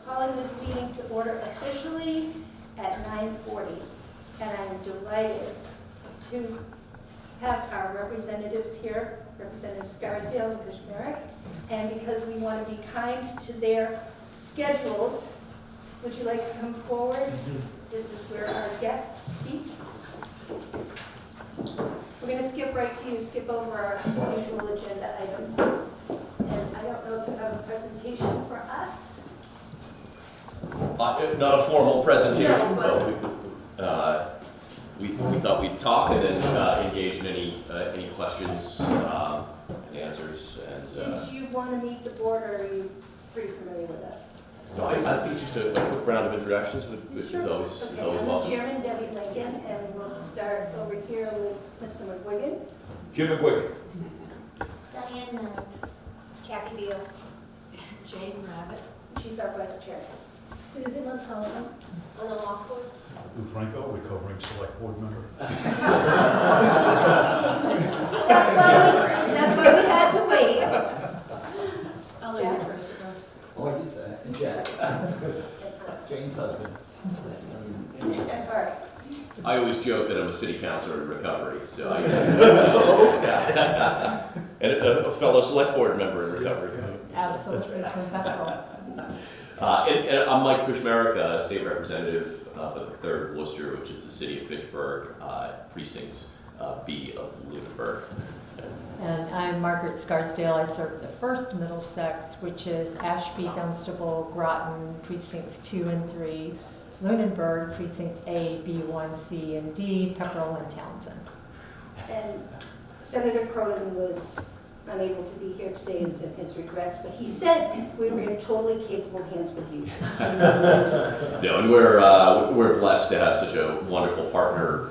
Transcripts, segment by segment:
calling this meeting to order officially at 9:40. And I'm delighted to have our representatives here, Representative Scarsdale and Kushmarek. And because we want to be kind to their schedules, would you like to come forward? This is where our guests speak. We're going to skip right to you, skip over our usual agenda items. And I don't know if you have a presentation for us. Not a formal presentation, No, but we thought we'd talk and then engage in any questions and answers. And Did you want to meet the board, or are you pretty familiar with us? no, I think just a quick round of introductions is always Okay, always I'm the welcome. chairman, Debbie Lincoln, and we'll start over here with Mr. McGuigan. Jim McGuigan. Diane Mann. Kathy Beal. Jane Rabbit. She's our vice chair. Susan O'Sullivan. Anna Lockwood. Lou Franco, recovering select board member. That's why we had to wait. I'll let you first. Oh, I did say that. And Jack, Jane's husband. All right. I always joke that I'm a city councilor in recovery, so I and a fellow select board member in recovery. Absolutely professional. And I'm Mike Kushmarek, state representative for the 3rd Worcester, which is the city of Fitchburg, precinct B of Lunenburg. And I'm Margaret Scarsdale. I serve the 1st Middlesex, which is Ashby, Dunstable, Groton, precincts 2 and 3, Lunenburg, precincts A, B, 1, C, and D, Pepperell, and Townsend. And Senator Cronin was unable to be here today and sent his regrets, but he said we were in totally capable hands with you. No, and we're blessed to have such a wonderful partner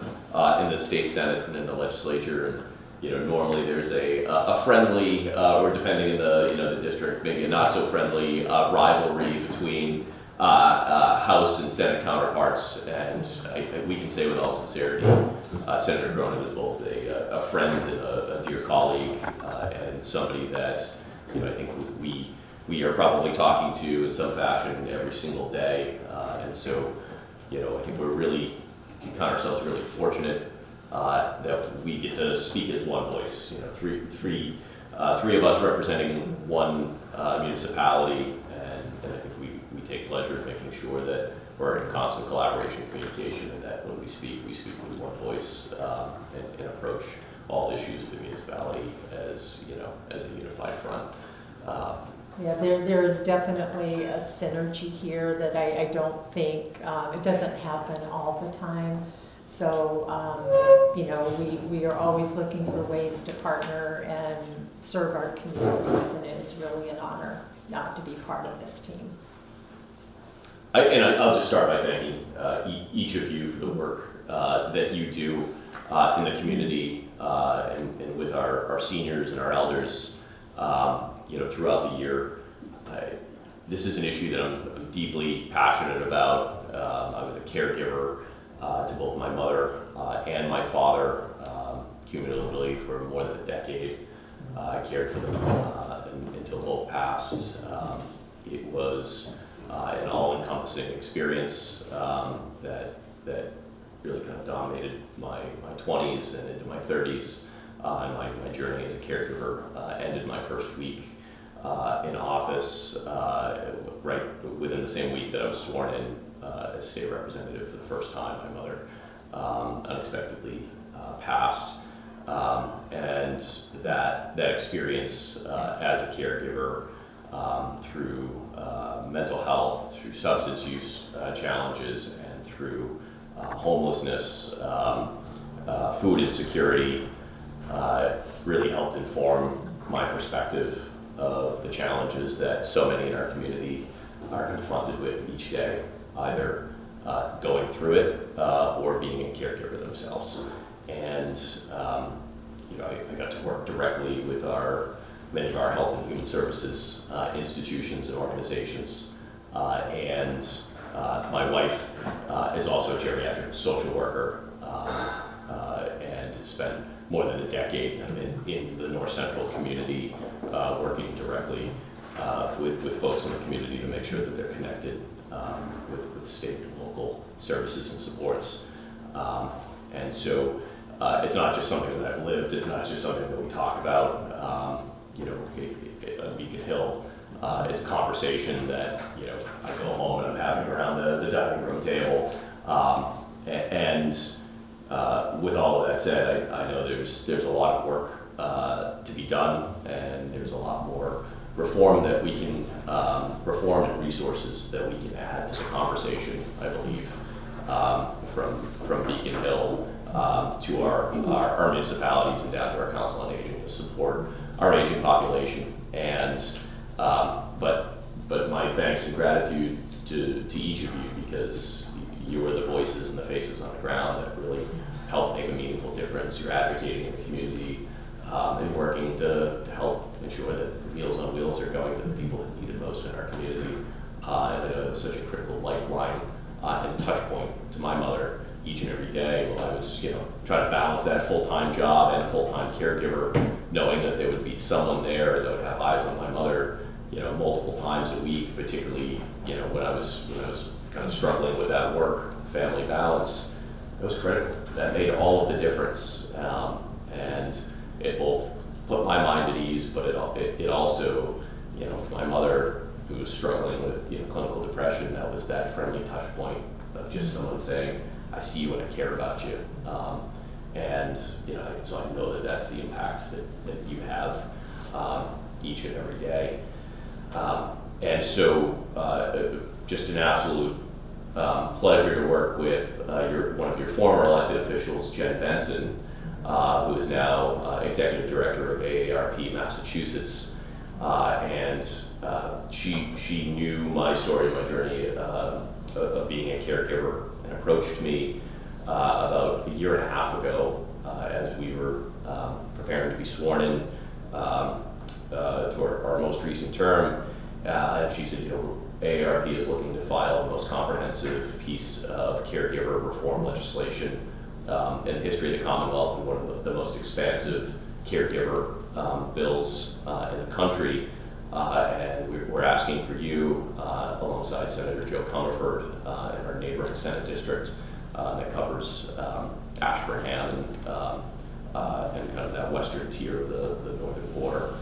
in the state senate and in the legislature. And normally there's a friendly, or depending on the district, maybe a not so friendly rivalry between House and Senate counterparts. And we can say with all sincerity, Senator Cronin is both a friend and a dear colleague, and somebody that I think we are probably talking to in some fashion every single day. And so I think we count ourselves really fortunate that we get to speak as one voice. Three of us representing one municipality, and I think we take pleasure in making sure that we're in constant collaboration and communication, and that when we speak with one voice and approach all issues of the municipality as a unified front. Yeah, there is definitely a synergy here that I don't think, it doesn't happen all the time. So, we are always looking for ways to partner and serve our communities, and it's really an honor not to be part of this team. I'll just start by thanking each of you for the work that you do in the community and with our seniors and our elders, throughout the year. This is an issue that I'm deeply passionate about. I was a caregiver to both my mother and my father, cumulatively for more than a decade. I cared for them until both passed. It was an all-encompassing experience that really kind of dominated my 20s and into my 30s. And my journey as a caregiver ended my first week in office, right within the same week that I was sworn in as state representative for the first time. My mother unexpectedly passed, and that experience as a caregiver through mental health, through substance use challenges, and through homelessness, food insecurity, really helped inform my perspective of the challenges that so many in our community are confronted with each day, either going through it or being a caregiver themselves. And I got to work directly with many of our health and human services institutions and organizations. And my wife is also a geriatric social worker and has spent more than a decade kind of in the North Central community, working directly with folks in the community to make sure that they're connected with state and local services and supports. And so it's not just something that I've lived, it's not just something that we talk about, you know, on Beacon Hill. It's a conversation that, you know, I go home and I'm having around the dining room table. With all of that said, I know there's a lot of work to be done, and there's a lot more reform that we can, reform and resources that we can add to the conversation, I believe, from Beacon Hill to our municipalities and down to our Council on Aging to support our aging population. And but my thanks and gratitude to each of you, because you are the voices and the faces on the ground that really help make a meaningful difference. You're advocating in the community and working to help ensure that Meals on Wheels are going to the people that need it most in our community. And I know it's such a critical lifeline and touch point to my mother each and every day while I was, you know, trying to balance that full-time job and a full-time caregiver, knowing that there would be someone there that would have eyes on my mother, you know, multiple times a week, particularly, you know, when I was kind of struggling with that work-family balance. It was critical. That made all of the difference, and it both put my mind at ease, but it also, you know, for my mother who was struggling with, you know, clinical depression, that was that friendly touch point of just someone saying, "I see you and I care about you," and you know, so I know that that's the impact that you have each and every day, and so just an absolute pleasure to work with one of your former elected officials, Jen Benson, who is now Executive Director of AARP Massachusetts. And she knew my story, my journey of being a caregiver, and approached me about a year and a half ago as we were preparing to be sworn in to our most recent term. And she said, you know, AARP is looking to file the most comprehensive piece of caregiver reform legislation in the history of the Commonwealth, and one of the most expansive caregiver bills in the country. And we're asking for you, alongside Senator Joe Comerford in our neighboring Senate district that covers Ashburnham and kind of that western tier of the northern border.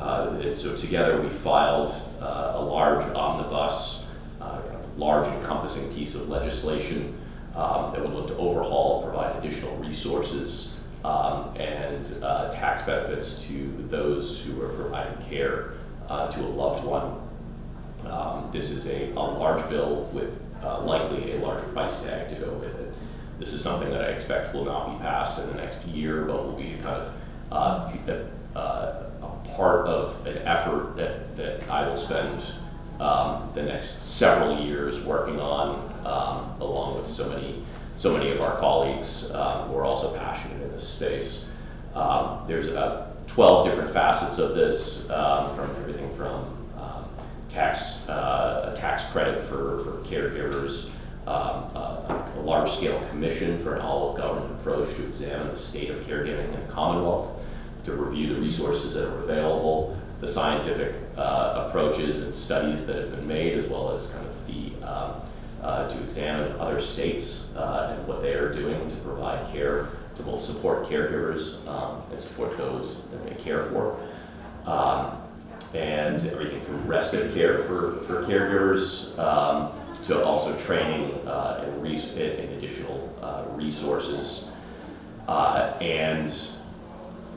And so together we filed a large omnibus, kind of large encompassing piece of legislation that would look to overhaul, provide additional resources and tax benefits to those who are providing care to a loved one. This is a large bill with likely a large price tag to go with it. This is something that I expect will not be passed in the next year, but will be kind of a part of an effort that I will spend the next several years working on, along with so many of our colleagues who are also passionate in this space. There's about 12 different facets of this, from everything from a tax credit for caregivers, a large-scale commission for an all-of-government approach to examine the state of caregiving in the Commonwealth, to review the resources that are available, the scientific approaches and studies that have been made, as well as kind of the to examine other states and what they are doing to provide care, to both support caregivers and support those that they care for. And everything from respite care for caregivers to also training and additional resources.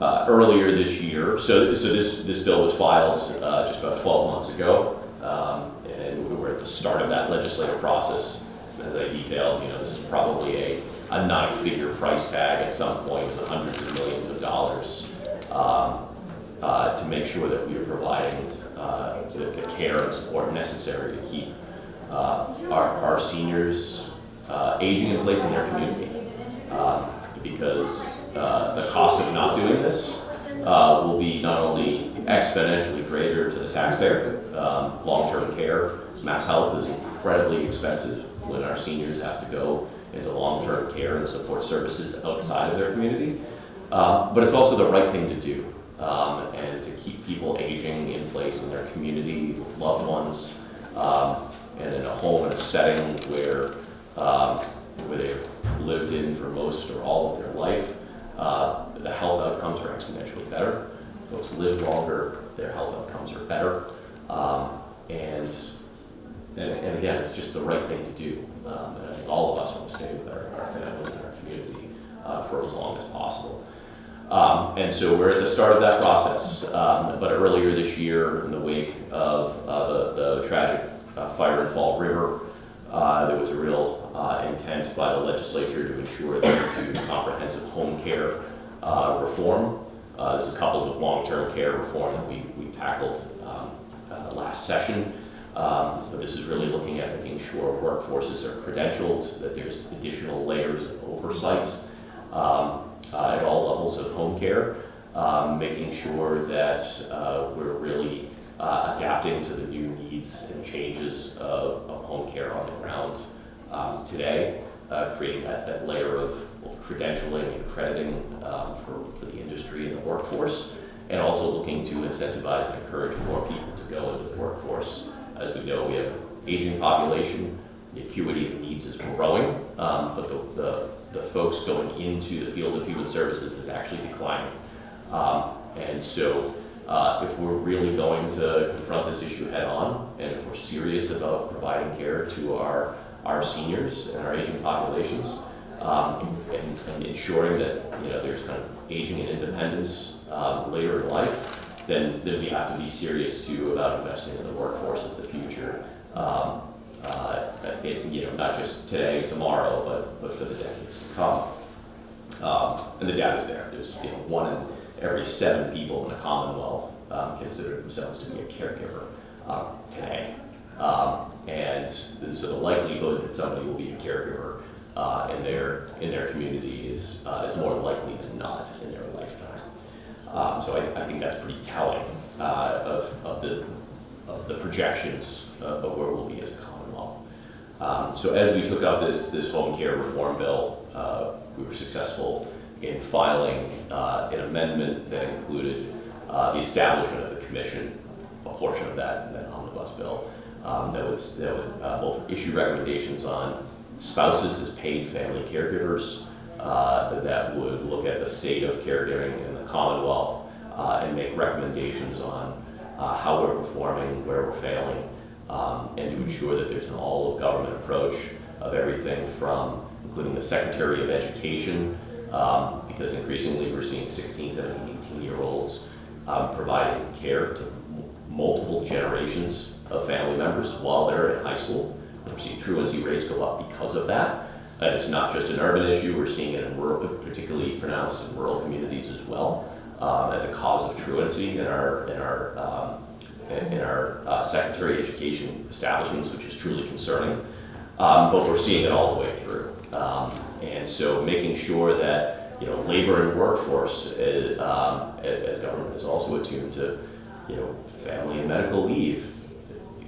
Earlier this year, so this bill was filed just about 12 months ago, and we were at the start of that legislative process. As I detailed, you know, this is probably a 9-figure price tag at some point, in the hundreds of millions of dollars, to make sure that we are providing the care and support necessary to keep our seniors aging in place in their community, because the cost of not doing this will be not only exponentially greater to the taxpayer. Long-term care, Mass Health is incredibly expensive when our seniors have to go into long-term care and support services outside of their community. But it's also the right thing to do. and to keep people aging in place in their community with loved ones, and in a home and a setting where they've lived in for most or all of their life. The health outcomes are exponentially better. Folks live longer, their health outcomes are better. And again, it's just the right thing to do. And I think all of us want to stay with our families and our community for as long as possible. And so we're at the start of that process. But earlier this year, in the wake of the tragic fire in Fall River, there was a real intent by the legislature to ensure that we do comprehensive home care reform. This is coupled with long-term care reform that we tackled last session. But this is really looking at making sure workforces are credentialed, that there's additional layers of oversight at all levels of home care, making sure that we're really adapting to the new needs and changes of home care on the ground today, creating that layer of both credentialing and accrediting for the industry and the workforce, and also looking to incentivize and encourage more people to go into the workforce. As we know, we have an aging population, the acuity of needs is growing, but the folks going into the field of human services is actually declining. And so if we're really going to confront this issue head on, and if we're serious about providing care to our seniors and our aging populations, and ensuring that there's kind of aging and independence later in life, then we have to be serious too about investing in the workforce of the future. Not just today, tomorrow, but for the decades to come. And the data's there. There's 1 in every 7 people in the Commonwealth consider themselves to be a caregiver today. And so the likelihood that somebody will be a caregiver in their community is more likely than not in their lifetime. So I think that's pretty telling of the projections of where we'll be as a Commonwealth. So as we took up this home care reform bill, we were successful in filing an amendment that included the establishment of the commission, a portion of that omnibus bill, that would both issue recommendations on spouses as paid family caregivers, that would look at the state of caregiving in the Commonwealth and make recommendations on how we're performing, where we're failing, and to ensure that there's an all-of-government approach of everything from, including the Secretary of Education, because increasingly we're seeing 16, 17, 18-year-olds providing care to multiple generations of family members while they're in high school. We're seeing truancy rates go up because of that. And it's not just an urban issue, we're seeing it in rural, particularly pronounced in rural communities as well, as a cause of truancy in our Secretary of Education establishments, which is truly concerning. But we're seeing it all the way through. And so making sure that labor and workforce as government is also attuned to family and medical leave.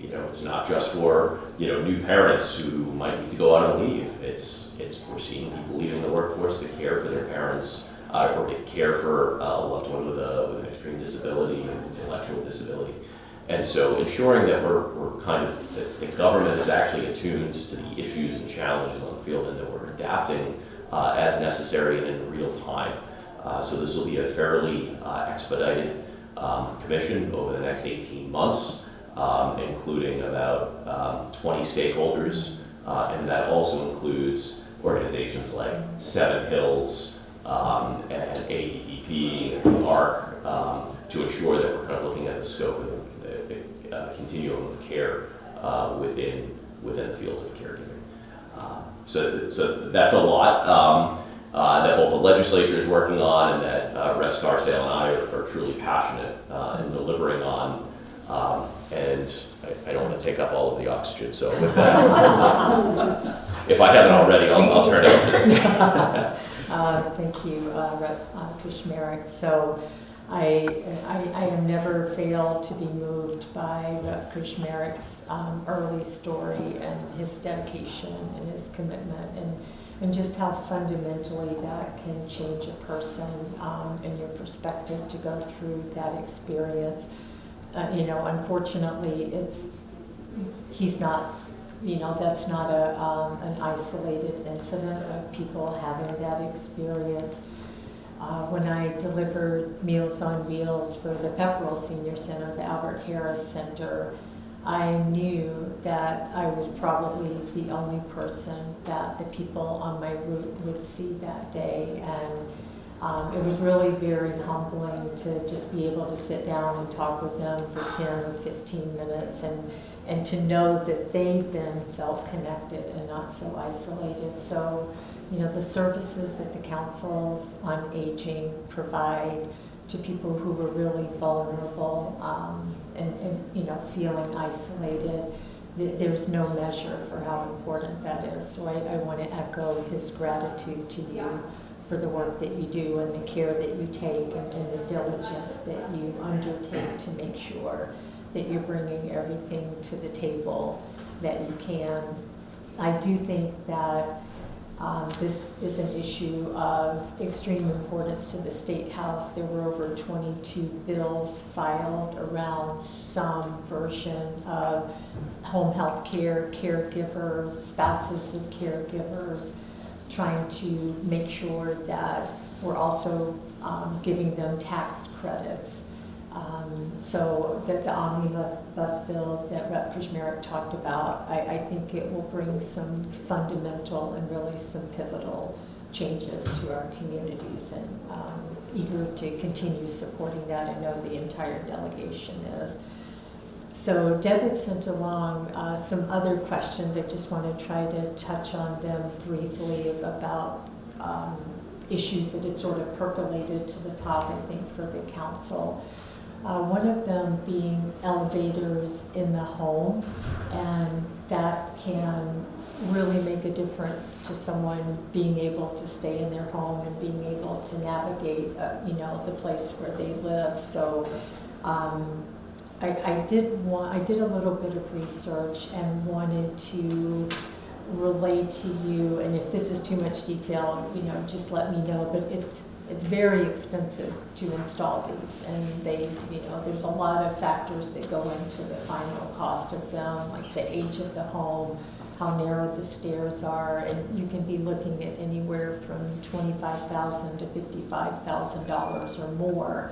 It's not just for new parents who might need to go out on leave. We're seeing people leaving the workforce to care for their parents or to care for a loved one with an extreme disability, an intellectual disability. And so ensuring that we're kind of, that the government is actually attuned to the issues and challenges on the field, and that we're adapting as necessary and in real time. So this will be a fairly expedited commission over the next 18 months, including about 20 stakeholders, and that also includes organizations like Seven Hills and ADDP and ARC, to ensure that we're kind of looking at the scope of the continuum of care within the field of caregiving. So that's a lot that both the legislature is working on, and that Rev. Scarsdale and I are truly passionate in delivering on. And I don't want to take up all of the oxygen, so with that, if I haven't already, I'll turn it over. Thank you, Rep. Kushmarek. So I have never failed to be moved by Rep. Kushmarek's early story and his dedication and his commitment. And and just how fundamentally that can change a person and your perspective to go through that experience. Unfortunately, he's not, that's not an isolated incident of people having that experience. When I delivered Meals on Wheels for the Pepperell Senior Center, the Albert Harris Center, I knew that I was probably the only person that the people on my route would see that day. And it was really very humbling to just be able to sit down and talk with them for 10 or 15 minutes and to know that they then felt connected and not so isolated. So, the services that the councils on aging provide to people who were really vulnerable and feeling isolated, there's no measure for how important that is. So I want to echo his gratitude to you for the work that you do and the care that you take and the diligence that you undertake to make sure that you're bringing everything to the table that you can. I do think that this is an issue of extreme importance to the State House. There were over 22 bills filed around some version of home health care, caregivers, spouses of caregivers, trying to make sure that we're also giving them tax credits. So that the omnibus bus bill that Rep. Krishmerik talked about, I think it will bring some fundamental and really some pivotal changes to our communities, and eager to continue supporting that. I know the entire delegation is. So Deb had sent along some other questions. I just want to try to touch on them briefly about issues that had sort of percolated to the top, I think, for the council. One of them being elevators in the home, and that can really make a difference to someone being able to stay in their home and being able to navigate, the place where they live. So I did a little bit of research and wanted to relay to you, and if this is too much detail, just let me know, but it's very expensive to install these, and there's a lot of factors that go into the final cost of them, like the age of the home, how narrow the stairs are, and you can be looking at anywhere from $25,000 to $55,000 or more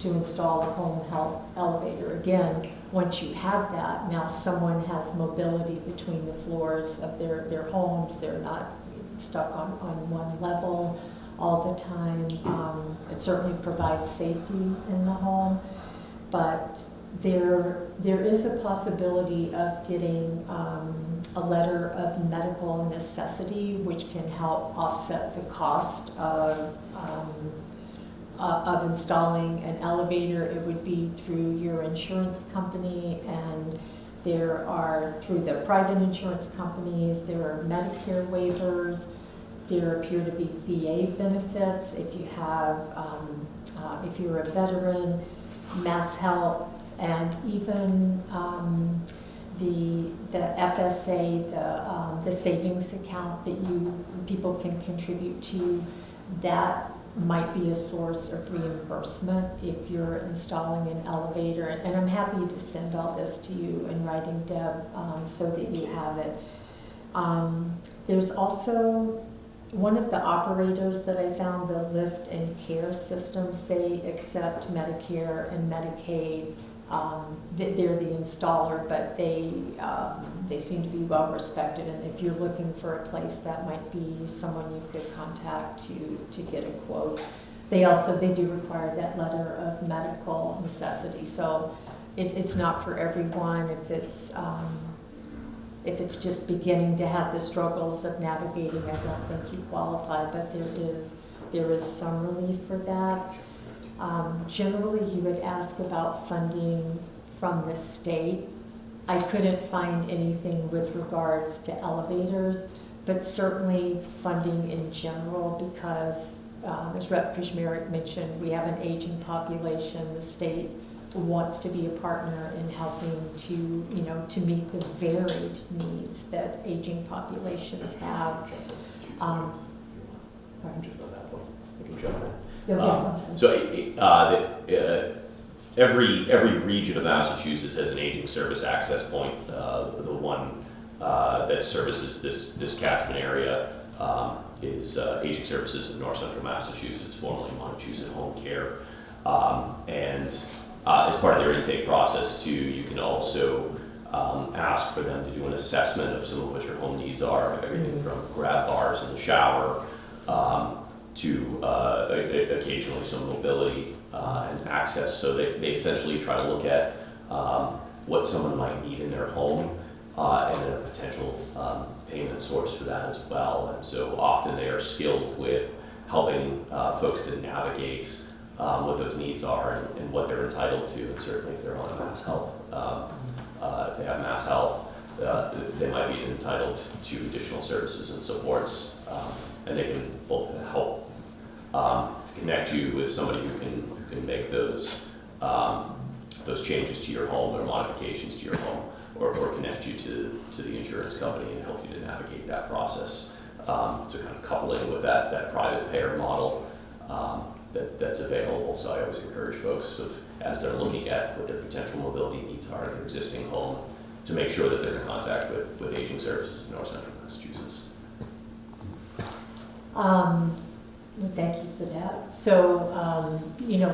to install a home health elevator. Again, once you have that, now someone has mobility between the floors of their homes. They're not stuck on one level all the time. It certainly provides safety in the home, but there is a possibility of getting a letter of medical necessity, which can help offset the cost of installing an elevator. It would be through your insurance company, and there are through the private insurance companies. There are Medicare waivers. There appear to be VA benefits if you have, if you're a veteran, Mass Health, and even the FSA, the savings account that people can contribute to. That might be a source of reimbursement if you're installing an elevator. And I'm happy to send all this to you in writing, Deb, so that you have it. There's also one of the operators that I found, the Lift and Care Systems. They accept Medicare and Medicaid. They're the installer, but they seem to be well respected. And if you're looking for a place, that might be someone you could contact to get a quote. They do require that letter of medical necessity. So it's not for everyone. If it's just beginning to have the struggles of navigating, I don't think you qualify. But there is some relief for that. Generally, you would ask about funding from the state. I couldn't find anything with regards to elevators, but certainly funding in general, because as Rep. Krishmerik mentioned, we have an aging population. The state wants to be a partner in helping to meet the varied needs that aging populations have. Um, Just on that point, I can jump in. yes, So every region of Massachusetts has an aging service access point. The one that services this catchment area is Aging Services of North Central Massachusetts, formerly Montechusett Home Care. And as part of their intake process too, you can also ask for them to do an assessment of some of what your home needs are, everything from grab bars in the shower to occasionally some mobility and access. So they essentially try to look at what someone might need in their home and then a potential payment source for that as well. And so often they are skilled with helping folks to navigate what those needs are and what they're entitled to. And certainly if they're on a Mass Health, if they have Mass Health, they might be entitled to additional services and supports. And they can both help to connect you with somebody who can make those changes to your home or modifications to your home, or connect you to the insurance company and help you to navigate that process. So kind of coupling with that private payer model that's available. So I always encourage folks as they're looking at what their potential mobility needs are in their existing home to make sure that they're in contact with Aging Services in North Central Massachusetts. Well, thank you for that. So,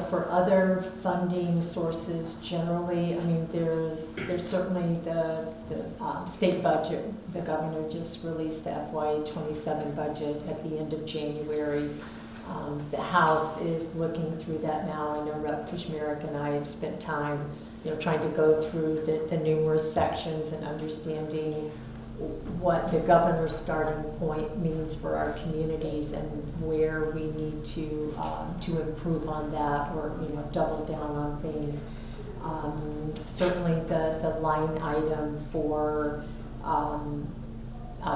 for other funding sources generally, I mean, there's certainly the state budget. The governor just released the FY27 budget at the end of January. The House is looking through that now. I know Rep. Kushmerek and I have spent time, trying to go through the numerous sections and understanding what the governor's starting point means for our communities and where we need to improve on that or double down on things. Certainly the line item for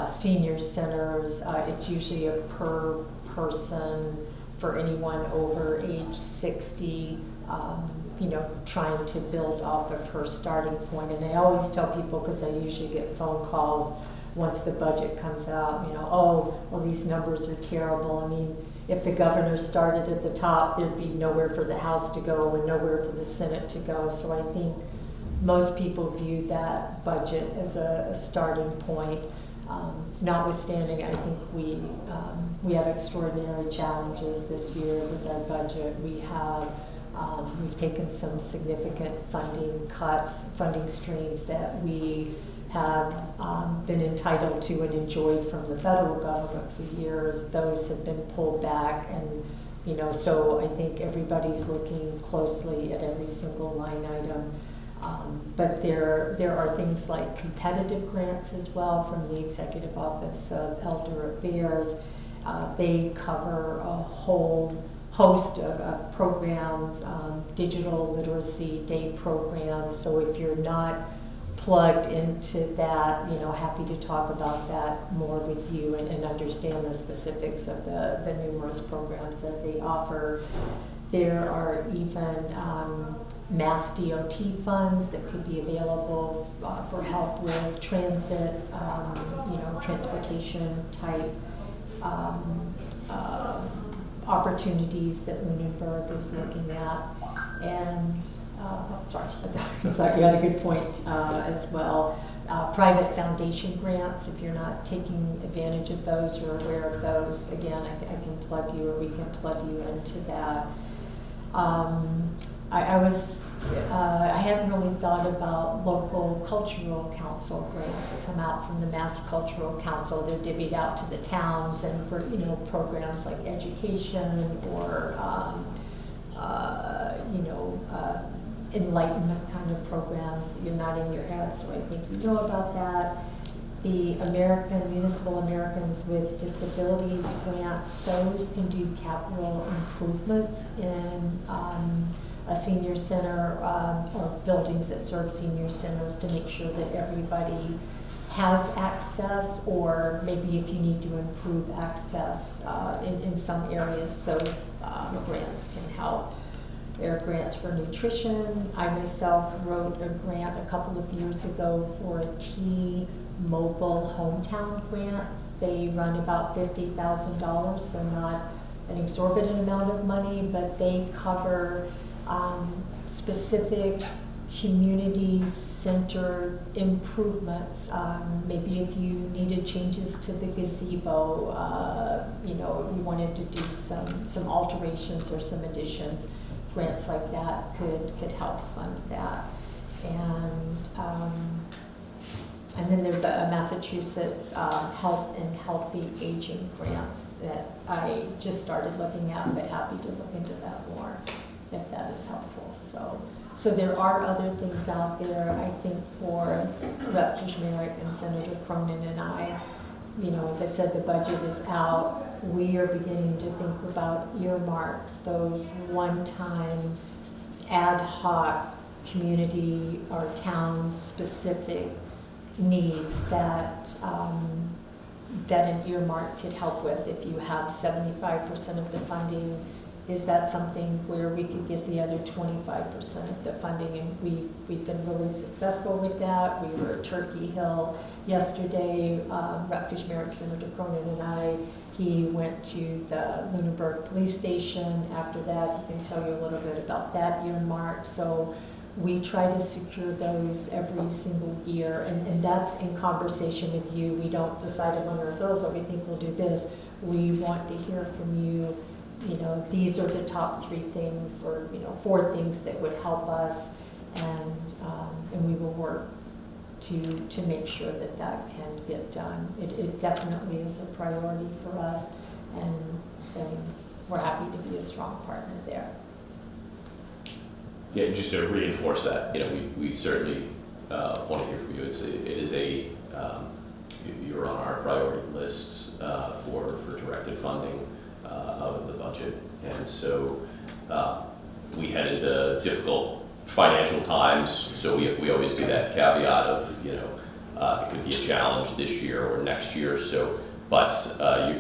senior centers, it's usually a per person for anyone over age 60. Trying to build off of her starting point. And I always tell people, because I usually get phone calls once the budget comes out, these numbers are terrible. I mean, if the governor started at the top, there'd be nowhere for the House to go and nowhere for the Senate to go. So I think most people view that budget as a starting point. Notwithstanding, I think we have extraordinary challenges this year with our budget. We've taken some significant funding streams that we have been entitled to and enjoyed from the federal government for years. Those have been pulled back, and so I think everybody's looking closely at every single line item. But there are things like competitive grants as well from the Executive Office of Elder Affairs. They cover a whole host of programs, digital literacy day programs. So if you're not plugged into that, happy to talk about that more with you and understand the specifics of the numerous programs that they offer. There are even Mass DOT funds that could be available for help with transit, transportation type opportunities that Lunenburg is looking at. And, sorry, I thought you had a good point as well. Private foundation grants, if you're not taking advantage of those or aware of those, again, I can plug you or we can plug you into that. I hadn't really thought about local cultural council grants that come out from the Mass Cultural Council. They're divvied out to the towns and for programs like education or enlightenment kind of programs that you're nodding your head. So I think you know about that. The Municipal Americans with Disabilities grants, those can do capital improvements in a senior center or buildings that serve senior centers to make sure that everybody has access, or maybe if you need to improve access in some areas, those grants can help. There are grants for nutrition. I myself wrote a grant a couple of years ago for a T-Mobile hometown grant They run about $50,000, so not an exorbitant amount of money, but they cover specific community-centered improvements. Maybe if you needed changes to the gazebo, you know, if you wanted to do some alterations or some additions, grants like that could help fund that. And then there's a Massachusetts Health and Healthy Aging grants that I just started looking at, but happy to look into that more if that is helpful. So there are other things out there. I think for Rep. Kishmarek and Senator Cronin and I, you know, as I said, the budget is out. We are beginning to think about earmarks, those one-time ad hoc community or town-specific needs that an earmark could help with. If you have 75% of the funding, is that something where we could get the other 25% of the funding? And we've been really successful with that. We were at Turkey Hill yesterday. Rep. Kishmarek, Senator Cronin and I, he went to the Lunenburg Police Station. After that, he can tell you a little bit about that earmark. So we try to secure those every single year, and that's in conversation with you. We don't decide among ourselves that we think we'll do this. We want to hear from you. You know, these are the top 3 things, or, you know, 4 things that would help us, and we will work to make sure that that can get done. It definitely is a priority for us, and we're happy to be a strong partner there. Yeah, just to reinforce that, you know, we certainly want to hear from you. You're on our priority list for directed funding of the budget, and so we headed difficult financial times, so we always do that caveat of, you know, it could be a challenge this year or next year. So, but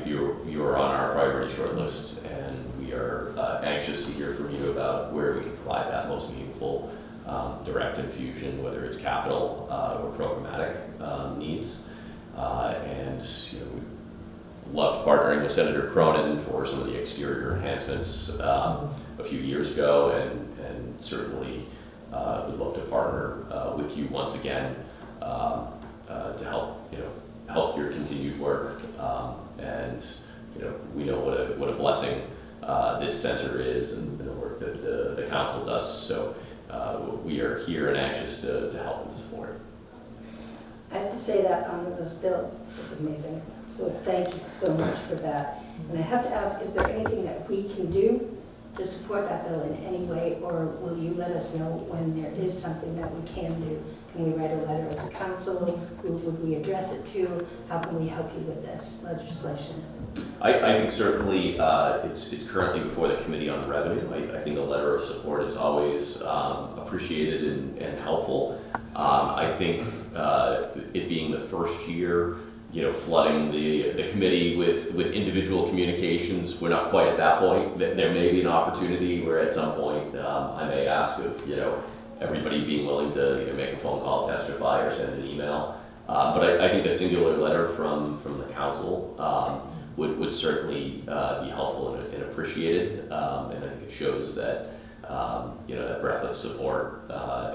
you're on our priority short list, and we are anxious to hear from you about where we can provide that most meaningful direct infusion, whether it's capital or programmatic needs. And you know, we loved partnering with Senator Cronin for some of the exterior enhancements a few years ago, and certainly would love to partner with you once again to help your continued work. And you know, we know what a blessing this center is, and the work that the council does. So we are here and anxious to help and to support. I have to say that omnibus bill is amazing, so thank you so much for that. And I have to ask, is there anything that we can do to support that bill in any way, or will you let us know when there is something that we can do? Can we write a letter as a council? Who would we address it to? How can we help you with this legislation? I think certainly it's currently before the Committee on Revenue. I think a letter of support is always appreciated and helpful. I think it being the first year, you know, flooding the committee with individual communications, we're not quite at that point. There may be an opportunity where at some point I may ask of, you know, everybody being willing to either make a phone call, testify, or send an email. But I think a singular letter from the council would certainly be helpful and appreciated, and I think it shows that you know, that breadth of support,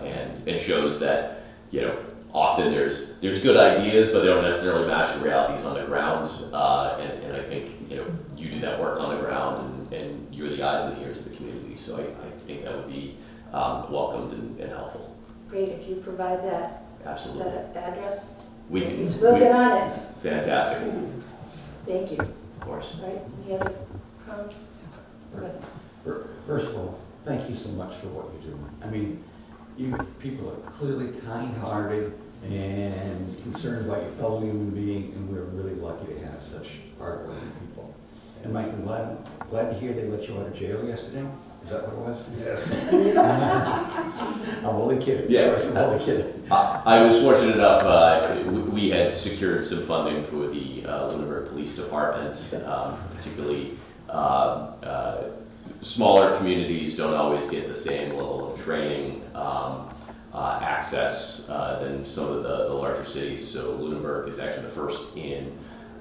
and shows that, you know, often there's good ideas, but they don't necessarily match the realities on the ground, and I think, you know, you do that work on the ground, and you're the eyes and the ears of the community, so I think that would be welcomed and helpful. Great, if you provide that, Absolutely. that address, We can. we'll get on it. Fantastic. Thank you. Of course. Right, any other comments? Good. First of all, thank you so much for what you do. I mean, you people are clearly kind-hearted and concerned about your fellow human being, and we're really lucky to have such hardworking people. And Mike, I'm glad to hear they let you out of jail yesterday. Is that what it was? Yes. I'm only kidding. Yeah. Of course, I'm only kidding. I was fortunate enough, we had secured some funding for the Lunenburg Police Department, particularly smaller communities don't always get the same level of training access than some of the larger cities. So Lunenburg is actually the first in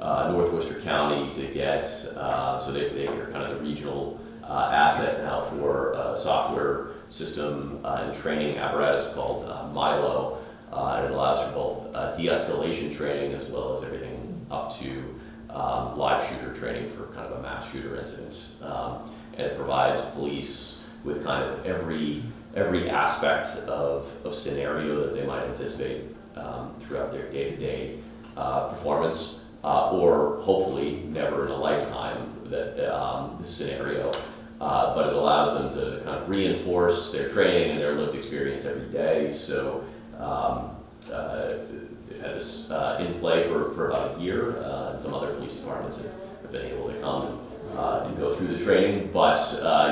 North Worcester County to get, so they are kind of the regional asset now for a software system and training apparatus called Milo. It allows for both de-escalation training as well as everything up to live shooter training for kind of a mass shooter incident. And it provides police with kind of every aspect of scenario that they might anticipate throughout their day-to-day performance, or hopefully never in a lifetime that this scenario. But it allows them to kind of reinforce their training and their lived experience every day. So they've had this in play for about a year, and some other police departments have been able to come and go through the training. But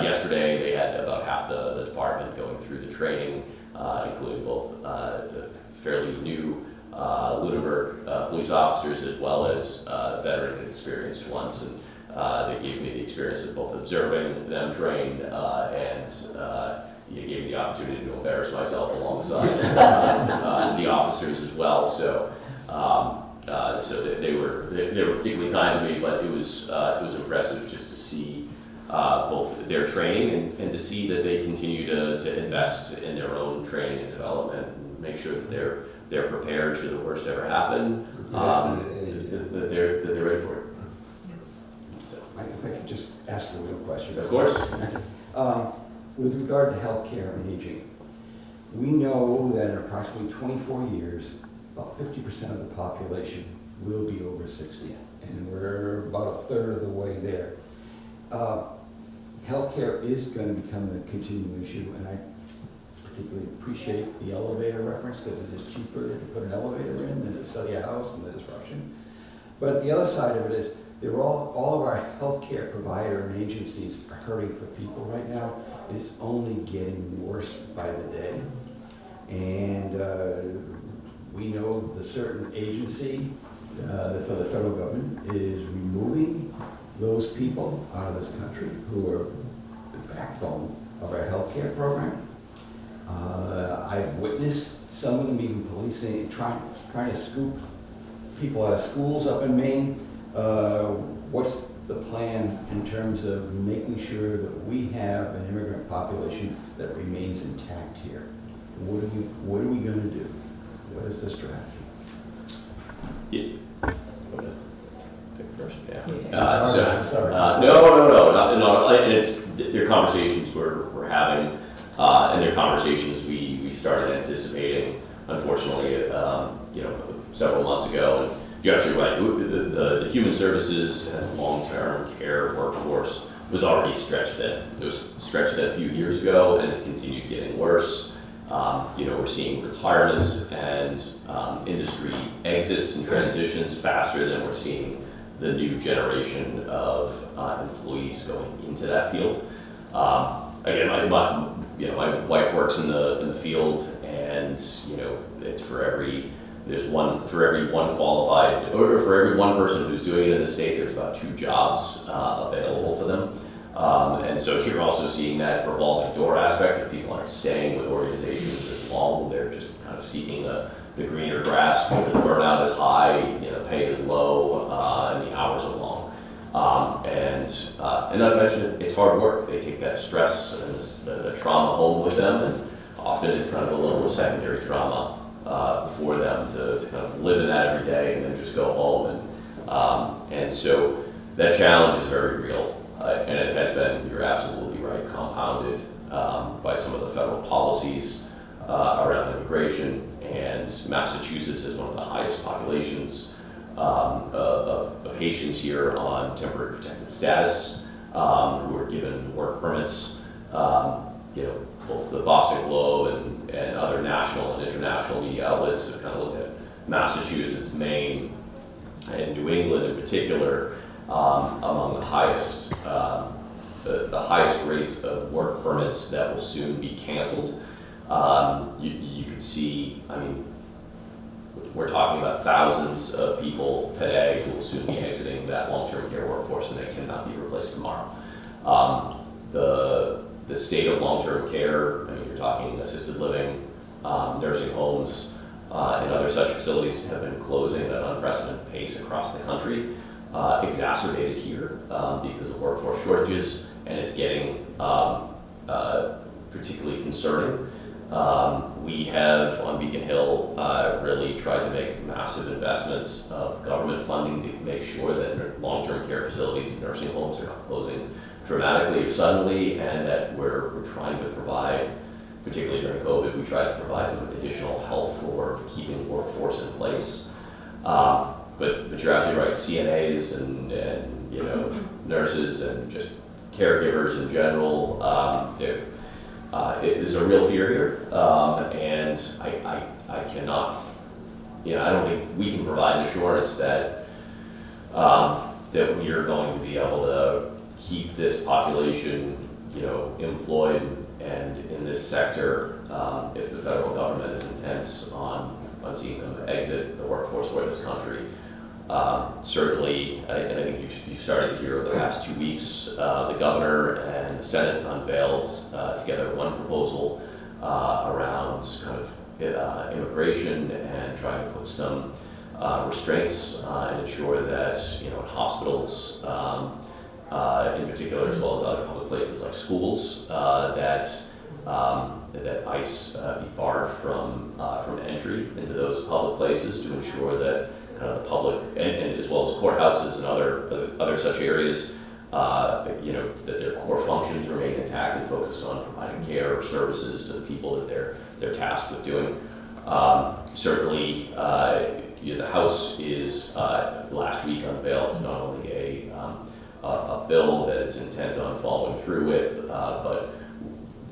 yesterday they had about half the department going through the training, including both the fairly new Lunenburg police officers as well as veteran and experienced ones. And they gave me the experience of both observing them trained and it gave me the opportunity to embarrass myself alongside the officers as well. So, they were particularly kind to me, but it was impressive just to see both their training and to see that they continue to invest in their own training and development and make sure that they're prepared should the worst ever happen, that they're ready for it. So. Mike, if I could just ask a real question. Of course. With regard to healthcare and aging, we know that in approximately 24 years, about 50% of the population will be over 60, and we're about a third of the way there. Healthcare is going to become a continuing issue, and I particularly appreciate the elevator reference because it is cheaper to put an elevator in than to sell your house and the disruption. But the other side of it is, all of our healthcare provider and agencies are hurting for people right now. It is only getting worse by the day. And we know the certain agency for the federal government is removing those people out of this country who are the backbone of our healthcare program. I've witnessed some of them even policing, trying to scoop people out of schools up in Maine. What's the plan in terms of making sure that we have an immigrant population that remains intact here? What are we going to do? What is the strategy? Yeah. Pick first. Yeah. I'm sorry. No. And it's their conversations we're having, and their conversations we started anticipating. Unfortunately, several months ago. And you're absolutely right. The human services and long-term care workforce was already stretched thin. It was stretched thin a few years ago, and it's continued getting worse. We're seeing retirements and industry exits and transitions faster than we're seeing the new generation of employees going into that field. Again, my wife works in the field, and it's for every one qualified, or for every one person who's doing it in the state, there's about 2 jobs available for them. And so you're also seeing that revolving door aspect of people aren't staying with organizations as long. They're just kind of seeking the greener grass because the burnout is high, pay is low, and the hours are long. And not to mention, it's hard work. They take that stress and the trauma home with them, and often it's kind of a little secondary trauma for them to kind of live in that every day and then just go home. And so that challenge is very real. And it has been, you're absolutely right, compounded by some of the federal policies around immigration. And Massachusetts has one of the highest populations of Haitians here on temporary protected status who are given work permits. Both the Boston Globe and other national and international media outlets have kind of looked at Massachusetts, Maine, and New England in particular among the highest rates of work permits that will soon be canceled. You could see, we're talking about thousands of people today who will soon be exiting that long-term care workforce, and they cannot be replaced tomorrow. The state of long-term care, you're talking assisted living, nursing homes, and other such facilities have been closing at an unprecedented pace across the country, exacerbated here because of workforce shortages, and it's getting particularly concerning. We have, on Beacon Hill, really tried to make massive investments of government funding to make sure that long-term care facilities and nursing homes are not closing dramatically or suddenly, and that we're trying to provide, particularly during COVID, we tried to provide some additional help for keeping workforce in place. But you're absolutely right, CNAs and you know, nurses and just caregivers in general, there's a real fear here, and I cannot, you know, I don't think we can provide an assurance that that we are going to be able to keep this population, you know, employed and in this sector if the federal government is intense on seeing them exit the workforce for this country. Certainly, and I think you started to hear over the past 2 weeks, the governor and the Senate unveiled together one proposal around kind of immigration and trying to put some restraints and ensure that, you know, hospitals in particular, as well as other public places like schools, that ICE be barred from entry into those public places to ensure that kind of the public, and as well as courthouses and other such areas, you know, that their core functions remain intact and focused on providing care or services to the people that they're tasked with doing. Certainly, the House is last week unveiled not only a bill that it's intent on following through with, but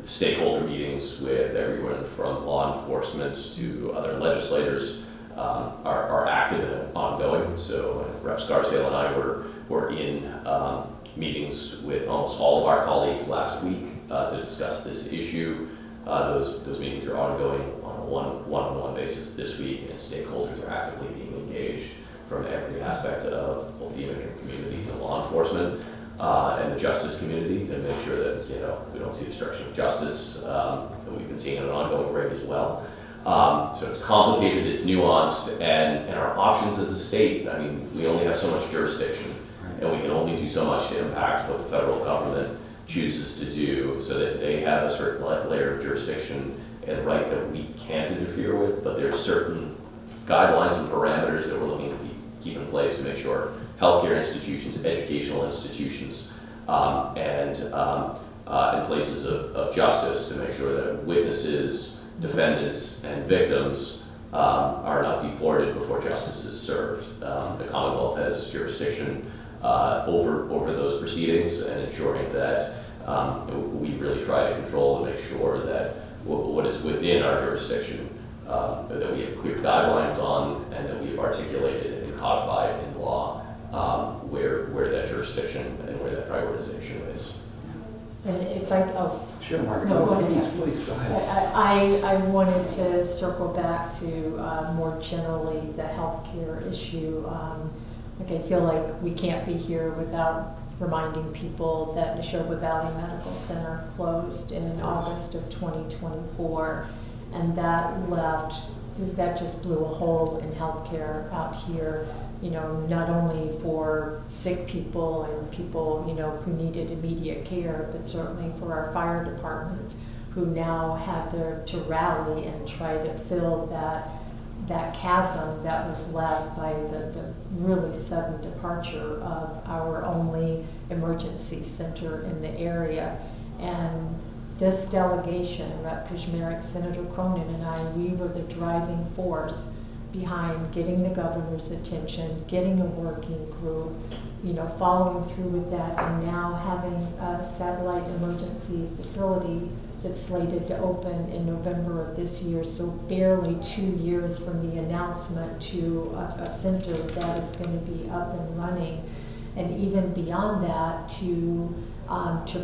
stakeholder meetings with everyone from law enforcement to other legislators are active and ongoing. So Rep. Scarsdale and I were in meetings with almost all of our colleagues last week to discuss this issue. Those meetings are ongoing on a one-on-one basis this week, and stakeholders are actively being engaged from every aspect of both the immigrant community to law enforcement and the justice community to make sure that, you know, we don't see obstruction of justice that we've been seeing at an ongoing rate as well. So it's complicated, it's nuanced, and our options as a state, I mean, we only have so much jurisdiction, and we can only do so much to impact what the federal government chooses to do, so that they have a certain layer of jurisdiction and right that we can't interfere with, but there's certain guidelines and parameters that we're looking to keep in place to make sure healthcare institutions, educational institutions, and places of justice to make sure that witnesses, defendants, and victims are not deported before justice is served. The Commonwealth has jurisdiction over those proceedings, and ensuring that we really try to control and make sure that what is within our jurisdiction, that we have clear guidelines on, and that we have articulated and codified in law where that jurisdiction and where that prioritization is. And if I, Sure, Margaret. No, go ahead. Please, go ahead. I wanted to circle back to more generally the healthcare issue. Like I feel like we can't be here without reminding people that Neshoba Valley Medical Center closed in August of 2024, and that just blew a hole in healthcare out here. You know, not only for sick people and people, you know, who needed immediate care, but certainly for our fire departments who now had to rally and try to fill that chasm that was left by the really sudden departure of our only emergency center in the area. And this delegation, Rep. Kushmarek, Senator Cronin, and I, we were the driving force behind getting the governor's attention, getting a working group, you know, following through with that, and now having a satellite emergency facility that's slated to open in November of this year, so barely 2 years from the announcement to a center that is going to be up and running. And even beyond that, to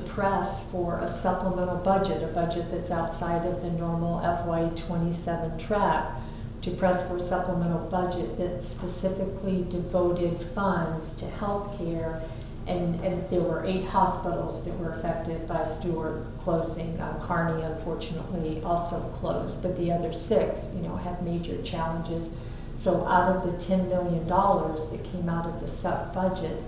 press for a supplemental budget, a budget that's outside of the normal FY27 track, to press for a supplemental budget that specifically devoted funds to healthcare And there were 8 hospitals that were affected by Stewart closing. Kearney unfortunately also closed, but the other 6, had major challenges. So out of the $10 million that came out of the SUP budget,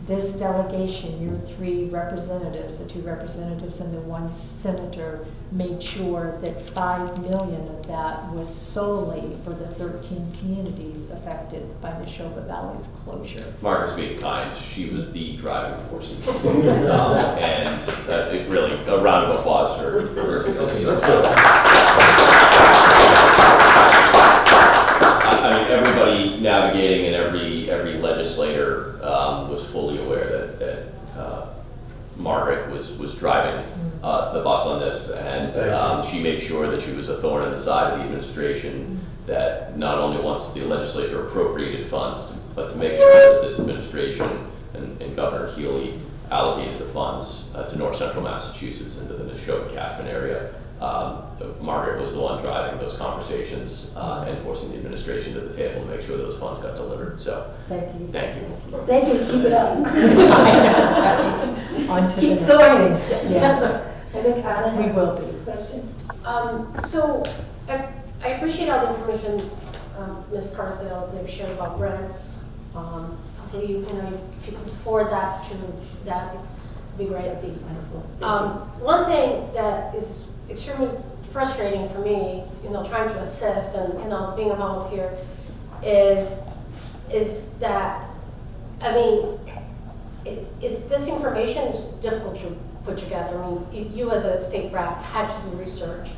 this delegation, your 3 representatives, the 2 representatives and the 1 senator, made sure that $5 million of that was solely for the 13 communities affected by Neshoba Valley's closure. Margaret's being kind. She was the driving force in this. And it really, a round of applause for her. Because, Let's go. I mean, everybody navigating and every legislator was fully aware that Margaret was driving the bus on this, and she made sure that she was a thorn in the side of the administration, that not only once the legislature appropriated funds, but to make sure that this administration and Governor Healy allocated the funds to North Central Massachusetts into the Neshoba catchment area. Margaret was the one driving those conversations and forcing the administration to the table to make sure those funds got delivered. So, Thank you. thank you. Thank you, keep it up. On to Keep the going. next thing. Yes, I think Anna we had will a be. question. So I appreciate all the information, Ms. Carsdale, that you shared about grants. Hopefully, if you could forward that to that, would be great. That'd be wonderful. One thing that is extremely frustrating for me, trying to assist and, being a volunteer is that, this information is difficult to put together. You as a state rep had to do research.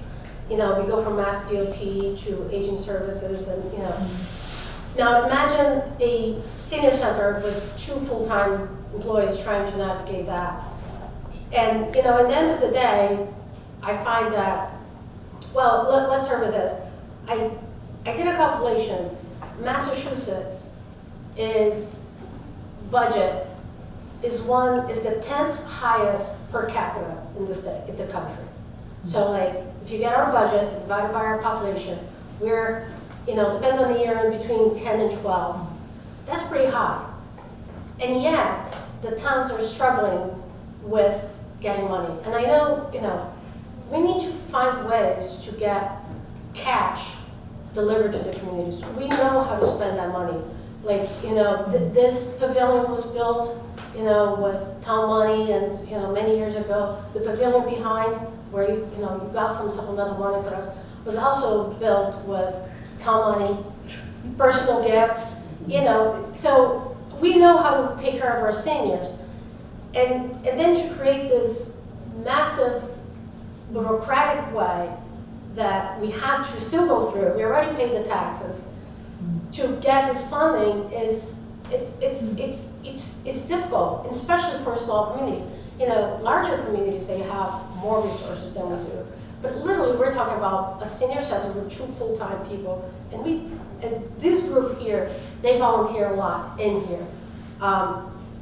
We go from Mass DOT to aging services and, Now imagine a senior center with 2 full-time employees trying to navigate that. And, at the end of the day, I find that, well, let's start with this. I did a calculation. Massachusetts budget is the 10th highest per capita in the country. So if you get our budget divided by our population, we're, depending on the year, in between 10 and 12. That's pretty high. And yet, the towns are struggling with getting money. And I know, we need to find ways to get cash delivered to the communities. We know how to spend that money. This pavilion was built, with town money and, many years ago. The pavilion behind where you got some supplemental money for us was also built with town money, personal gifts, So we know how to take care of our seniors. And then to create this massive bureaucratic way that we have to still go through, we already paid the taxes, to get this funding it's difficult, especially for a small community. Larger communities, they have more resources than we do. But literally, we're talking about a senior center with 2 full-time people, and this group here, they volunteer a lot in here.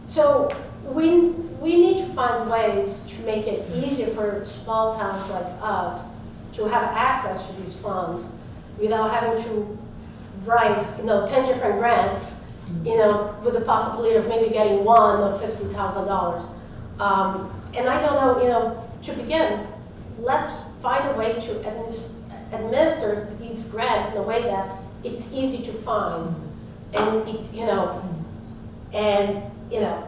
So we need to find ways to make it easier for small towns like us to have access to these funds without having to write, 10 different grants, with the possibility of maybe getting one of $50,000. And I don't know, to begin, let's find a way to administer these grants in a way that it's easy to find, and it's,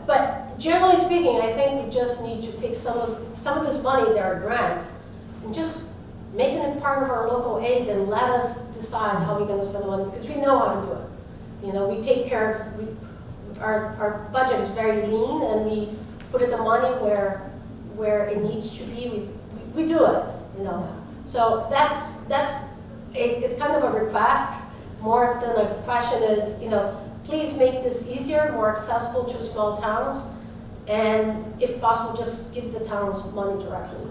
but generally speaking, I think we just need to take some of this money, there are grants, and just making it part of our local aid and let us decide how we're going to spend the money, because we know how to do it. We take care of, our budget is very lean, and we put the money where it needs to be. We do it, So it's kind of a request, more than a question is, please make this easier, more accessible to small towns, and if possible, just give the towns money directly.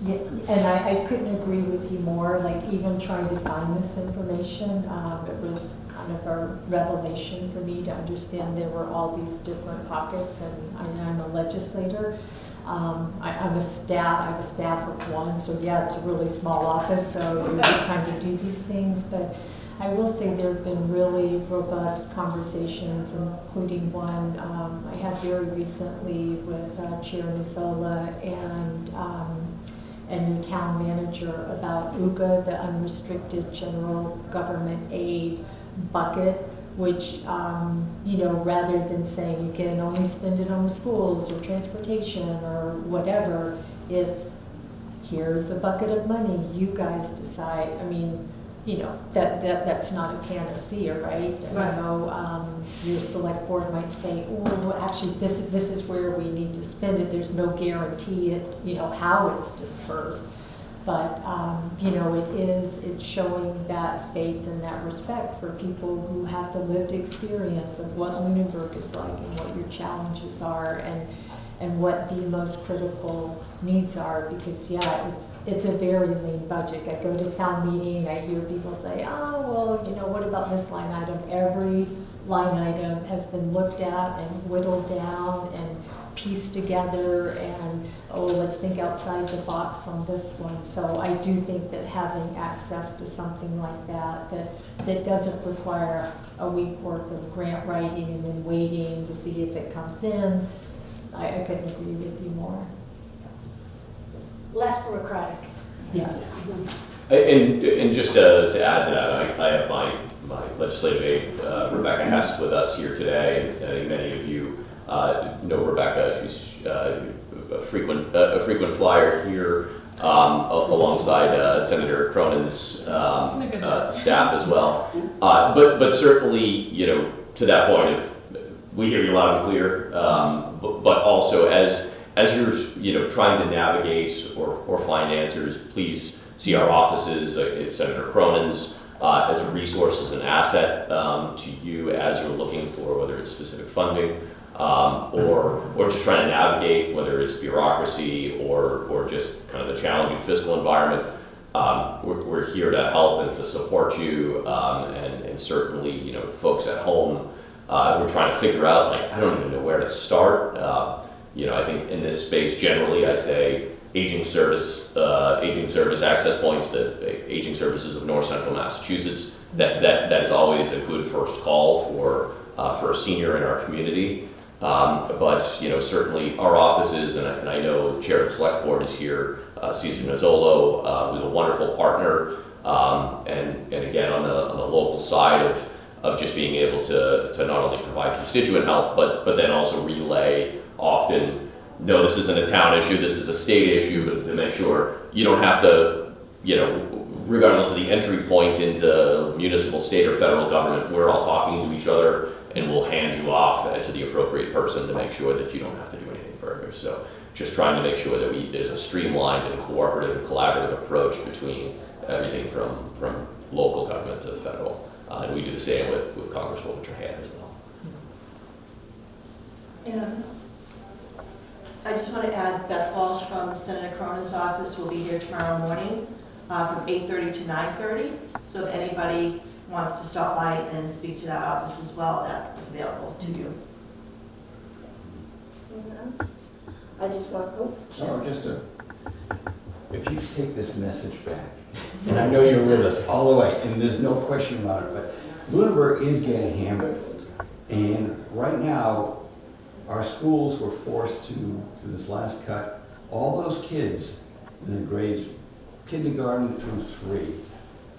Yeah, and I couldn't agree with you more, even trying to find this information, it was kind of a revelation for me to understand there were all these different pockets, and I'm a legislator. I have a staff of 1, so yeah, it's a really small office, so you're trying to do these things, but I will say there have been really robust conversations, including one I had very recently with Chair Mazzola and your town manager about UGA, the unrestricted general government aid bucket, which, rather than saying you can only spend it on the schools or transportation or whatever, it's here's a bucket of money, you guys decide. I mean, that's not a panacea, right? Right. Your select board might say, oh, actually, this is where we need to spend it. There's no guarantee how it's dispersed. But, it's showing that faith and that respect for people who have the lived experience of what Lunenburg is like and what your challenges are and what the most critical needs are, because it's a very lean budget. I go to town meeting, I hear people say, what about this line item? Every line item has been looked at and whittled down and pieced together, and let's think outside the box on this one. So I do think that having access to something like that doesn't require a week worth of grant writing and then waiting to see if it comes in, I couldn't agree with you more. Less bureaucratic. Yes. And just to add to that, I have my legislative aide, Rebecca Hess, with us here today. I think many of you know Rebecca. She's a frequent flyer here alongside Senator Cronin's staff as well. But certainly, to that point, if we hear you loud and clear, but also as you're trying to navigate or find answers, please see our offices, Senator Cronin's, as a resource, as an asset to you as you're looking for whether it's specific funding or just trying to navigate whether it's bureaucracy or just kind of the challenging fiscal environment. We're here to help and to support you, and certainly folks at home. We're trying to figure out, I don't even know where to start. I think in this space, generally, I say aging service access points, the aging services of North Central Massachusetts. That is always a good first call for a senior in our community. But certainly our offices, and I know Chair of the Select Board is here, Cesar Nozzolo, who's a wonderful partner, and again on the local side of just being able to not only provide constituent help, but then also relay often, no, this isn't a town issue, this is a state issue, but to make sure you don't have to, regardless of the entry point into municipal, state, or federal government, we're all talking to each other, and we'll hand you off to the appropriate person to make sure that you don't have to do anything further. So just trying to make sure that there's a streamlined and cooperative and collaborative approach between everything from local government to federal. And we do the same with Congresswoman Trahan as well. And I just want to add, Beth Walsh from Senator Cronin's office will be here tomorrow morning from 8:30 to 9:30. So if anybody wants to stop by and speak to that office as well, that is available to you. I just want, if you take this message back, and I know you're with us all the way, and there's no question about it, but Lunenburg is getting hammered. And right now, our schools were forced to this last cut, all those kids in the grades kindergarten through 3.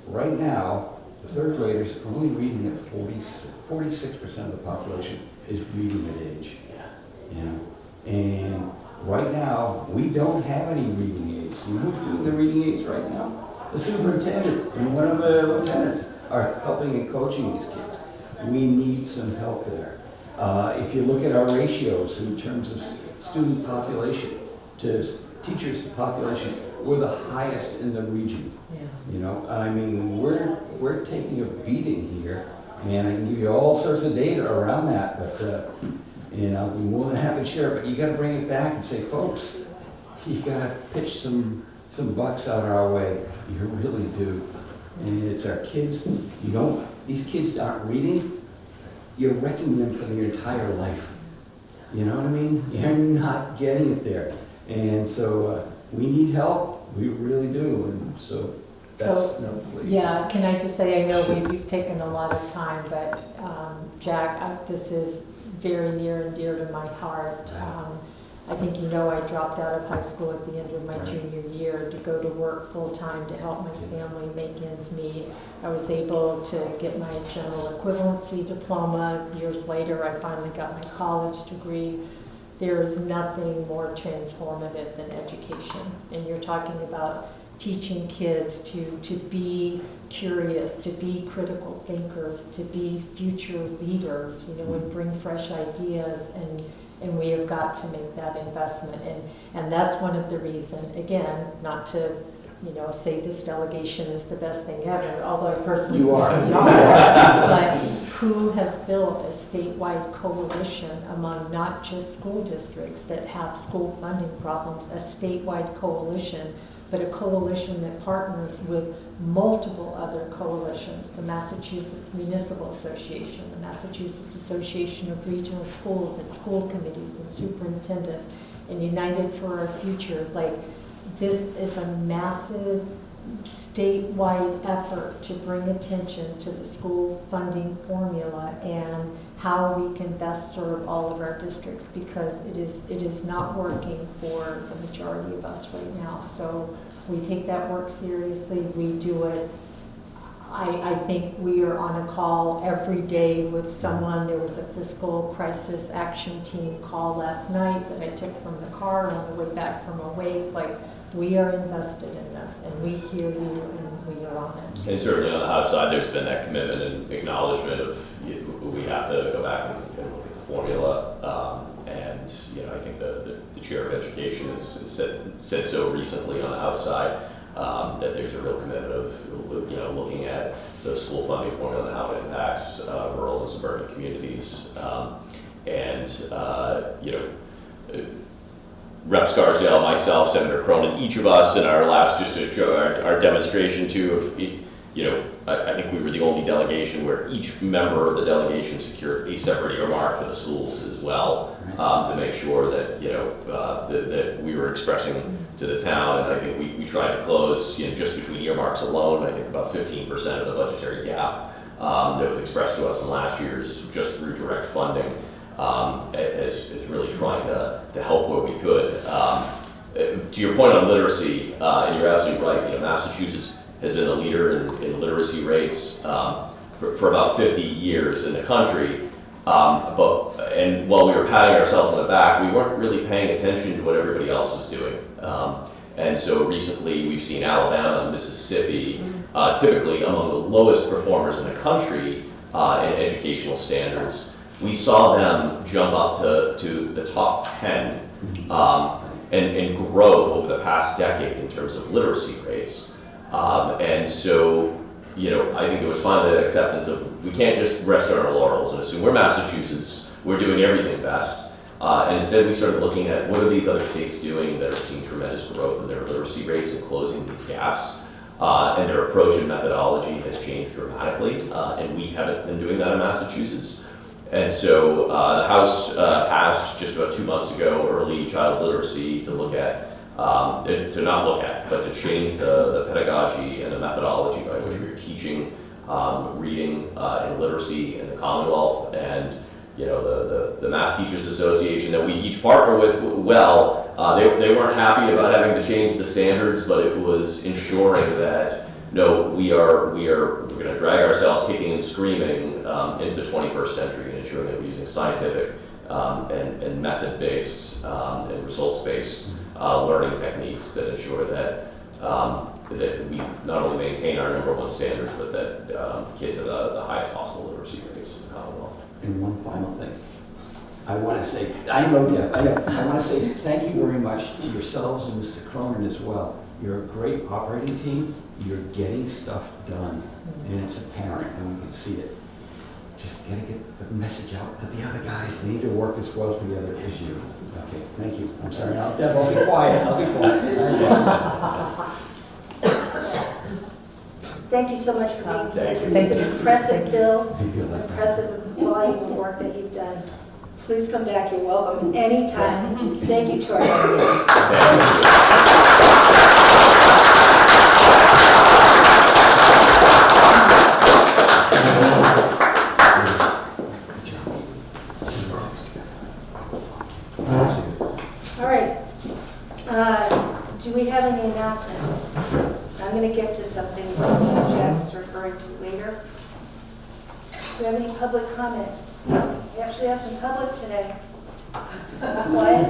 Right now, the third graders are only reading at 46% of the population is reading at age. And right now, we don't have any reading aids. You know who's doing the reading aids right now? The superintendent and one of the lieutenants are helping and coaching these kids. We need some help there. If you look at our ratios in terms of student population to teachers to population, we're the highest in the region. We're taking a beating here, and I can give you all sorts of data around that, but I'll be more than happy to share it. But you got to bring it back and say, folks, you got to pitch some bucks out our way. You really do. And it's our kids. These kids aren't reading. You're wrecking them for their entire life. You know what I mean? You're not getting it there. And so we need help. We really do. And so That's, no, please. Yeah, can I just say, I know we've taken a lot of time, but Jack, this is very near and dear to my heart. I think you know I dropped out of high school at the end of my Right. junior year to go to work full-time to help my family make ends meet. I was able to get my general equivalency diploma. Years later, I finally got my college degree. There is nothing more transformative than education. And you're talking about teaching kids to be curious, to be critical thinkers, to be future leaders, you know, and bring fresh ideas, and we have got to make that investment. And that's one of the reasons, again, not to, you know, say this delegation is the best thing ever, although I personally You are. think we are. But who has built a statewide coalition among not just school districts that have school funding problems, a statewide coalition, but a coalition that partners with multiple other coalitions, the Massachusetts Municipal Association, the Massachusetts Association of Regional Schools and school committees and superintendents, and United for Our Future. Like, this is a massive statewide effort to bring attention to the school funding formula and how we can best serve all of our districts, because it is not working for the majority of us right now. So we take that work seriously. We do it. I think we are on a call every day with someone. There was a fiscal crisis action team call last night that I took from the car on the way back from a wake. Like, we are invested in this, and we hear you, and we are on it. And certainly on the House side, there's been that commitment and acknowledgement of we have to go back and look at the formula. And you know, I think the chair of education has said so recently on the House side that there's a real commitment of looking at the school funding formula and how it impacts rural and suburban communities. Rep. Scarsdale, myself, Senator Cronin, each of us in our last, just to show our demonstration too, of, I think we were the only delegation where each member of the delegation secured a separate earmark for the schools as well, to make sure that, that we were expressing to the town. And I think we tried to close, just between earmarks alone, I think about 15% of the budgetary gap that was expressed to us in last year's just through direct funding. As really trying to help where we could. To your point on literacy, and you're absolutely right, Massachusetts has been a leader in literacy rates for about 50 years in the country. And while we were patting ourselves on the back, we weren't really paying attention to what everybody else was doing. And so recently we've seen Alabama and Mississippi, typically among the lowest performers in the country in educational standards. We saw them jump up to the top 10 and grow over the past decade in terms of literacy rates. And so, I think there was finally that acceptance of we can't just rest on our laurels and assume we're Massachusetts, we're doing everything best. And instead we started looking at what are these other states doing that are seeing tremendous growth in their literacy rates and closing these gaps. And their approach and methodology has changed dramatically, and we haven't been doing that in Massachusetts. And so the House passed just about 2 months ago early child literacy to look at, to not look at, but to change the pedagogy and the methodology by which we're teaching reading and literacy in the Commonwealth. And the Mass Teachers Association that we each partner with, they weren't happy about having to change the standards, but it was ensuring that no, we're going to drag ourselves kicking and screaming into the 21st century and ensuring that we're using scientific and method-based and results-based learning techniques that ensure that that we not only maintain our #1 standards, but that kids have the highest possible literacy rates in the Commonwealth. And one final thing. I want to say, I want to say thank you very much to yourselves and Mr. Cronin as well. You're a great operating team. You're getting stuff done, and it's apparent, and we can see it. Just gotta get the message out to the other guys. They need to work as well together as you. Okay, thank you. I'm sorry, I'll be quiet. I'll be quiet. Thank you so much for being here. Thank you. This is an impressive bill, Thank you, Leslie. impressive volume of work that you've done. Please come back, you're welcome anytime. Thank you to our delegation. Thank you. is something Jack is referring to later. Do you have any public comment? We actually have some public today. Quiet?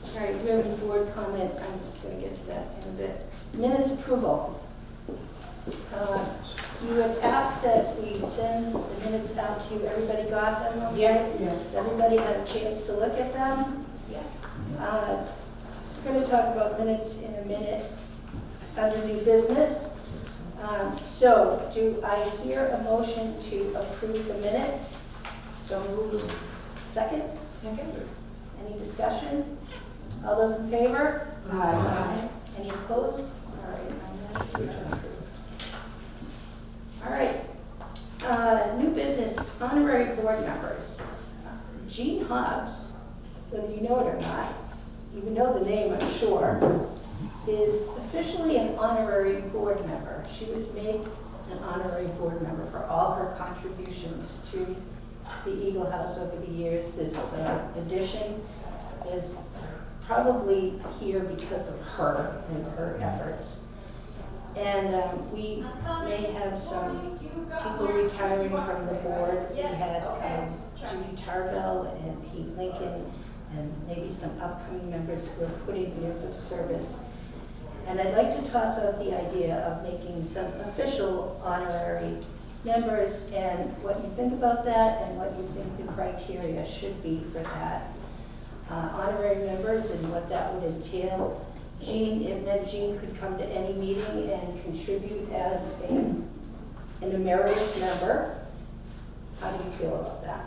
All right, we have any board comment? I'm going to get to that in a bit. Minutes approval. You had asked that we send the minutes out to you. Everybody got them, okay? Yes. Everybody had a chance to look at them? Yes. We're going to talk about minutes in a minute under new business. So, do I hear a motion to approve the minutes? So moved. Second? Second. Any discussion? All those in favor? Aye. Any opposed? All right, my minutes are approved. All right. New business, honorary board members. Jean Hobbs, whether you know it or not, you know the name, I'm sure, is officially an honorary board member. She was made an honorary board member for all her contributions to the Eagle House over the years. This addition is probably here because of her and her efforts. And we may have some people retiring from the board. We had Judy Tarbell and Pete Lincoln, and maybe some upcoming members who are putting years of service. And I'd like to toss out the idea of making some official honorary members, and what you think about that and what you think the criteria should be for that. Honorary members and what that would entail. Jean, it meant Jean could come to any meeting and contribute as an emeritus member. How do you feel about that?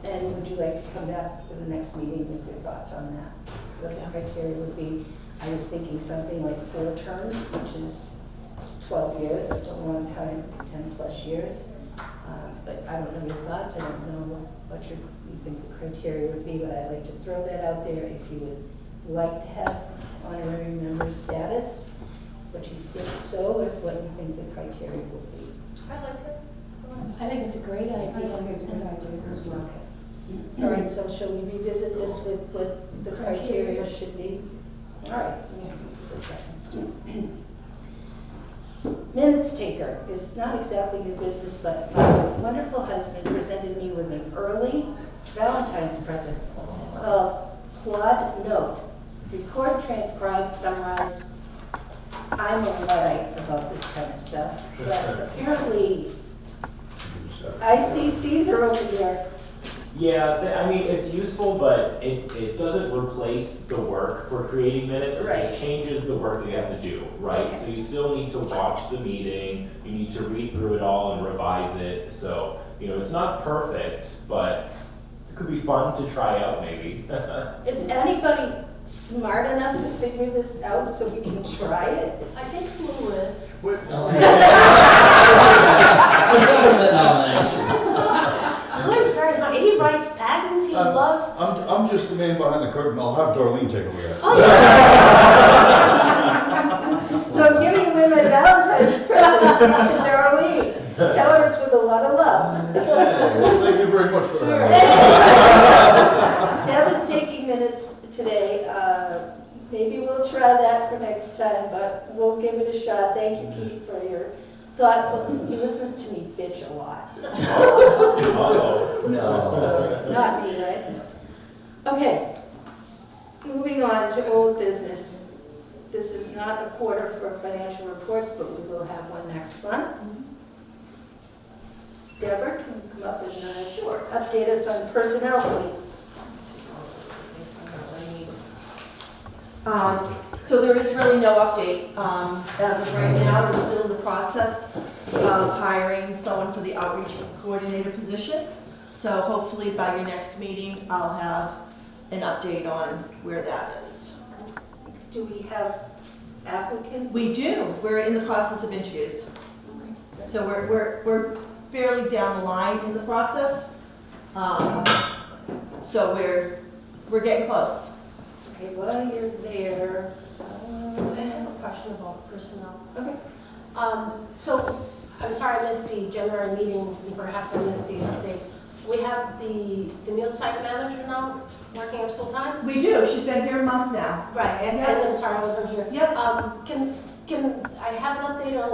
And would you like to come back to the next meeting with your thoughts on that? What the criteria would be? I was thinking something like 4 terms, which is 12 years. That's a long time, 10 plus years. But I don't know your thoughts. I don't know what you think the criteria would be, but I'd like to throw that out there. If you would like to have honorary member status, what you think so, and what you think the criteria would be. I like it. I think it's a great idea. I think it's a good idea as well. All right, so shall we revisit this with what the criteria should be? All right. Minutes taker is not exactly new business, but my wonderful husband presented me with an early Valentine's present called Claude Note. Record, transcribe, summarize. I'm a Luddite about this kind of stuff, but apparently I see Caesar over there. Yeah, I mean, it's useful, but it doesn't replace the work for creating minutes. It Right. just changes the work that you have to do, right? Okay. So you still need to watch the meeting, you need to read through it all and revise it. So, it's not perfect, but it could be fun to try out maybe. Is anybody smart enough to figure this out so we can try it? I think Lou is. I second the nomination. Lou is very smart. He writes patents, he loves. I'm just the man behind the curtain. I'll have Darlene take a look at it. Oh, yeah. So I'm giving them a Valentine's present to Darlene. Tell her it's with a lot of love. Well, thank you very much for that. Deb is taking minutes today. Maybe we'll try that for next time, but we'll give it a shot. Thank you, Pete, for your thoughtful, he listens to me bitch a lot. Uh-oh. No. Not me, right? Okay, moving on to old business. This is not a quarter for financial reports, but we will have one next month. Deborah, can you come up and update us on personnel, please? So there is really no update. As of right now, we're still in the process of hiring someone for the outreach coordinator position. So hopefully by your next meeting, I'll have an update on where that is. Do we have applicants? We do. We're in the process of interviews. So we're fairly down the line in the process. So we're getting close. Okay, while you're there, I have a question about personnel. okay. So, I'm sorry I missed the January meeting, and perhaps I missed the update. we have the meal site manager now working as full-time? We do, she's been here a month now. Right, and Yeah. I'm sorry, I wasn't here. Yep. Can I have an update on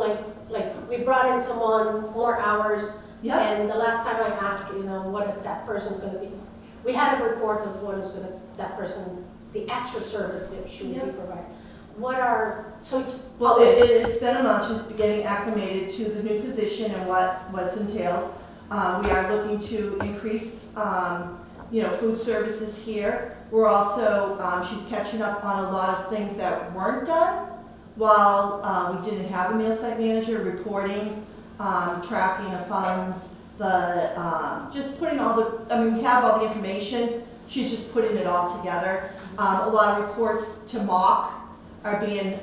like, we brought in someone, more hours, Yep. and the last time I asked, what that person's gonna be, we had a report of what is gonna, that person, the extra service that she would be Yep. providing. So it's. Well, it's been a month, she's getting acclimated to the new position and what's entailed. We are looking to increase, food services here. We're also, she's catching up on a lot of things that weren't done while we didn't have a meal site manager, reporting, tracking of funds, just putting we have all the information, she's just putting it all together. A lot of reports to mock are being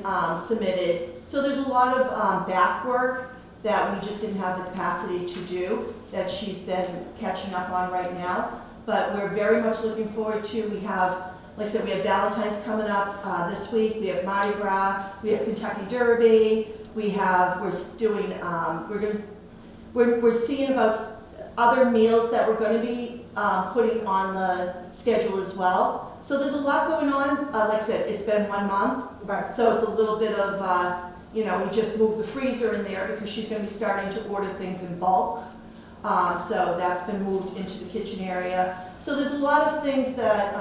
submitted. So there's a lot of back work that we just didn't have the capacity to do, that she's been catching up on right now. But we're very much looking forward to, we have, like I said, we have Valentine's coming up this week, we have Mardi Gras, we have Kentucky Derby, we're seeing about other meals that we're gonna be putting on the schedule as well. So there's a lot going on. Like I said, it's been 1 month, Right. so it's a little bit of, we just moved the freezer in there because she's gonna be starting to order things in bulk. So that's been moved into the kitchen area. So there's a lot of things that,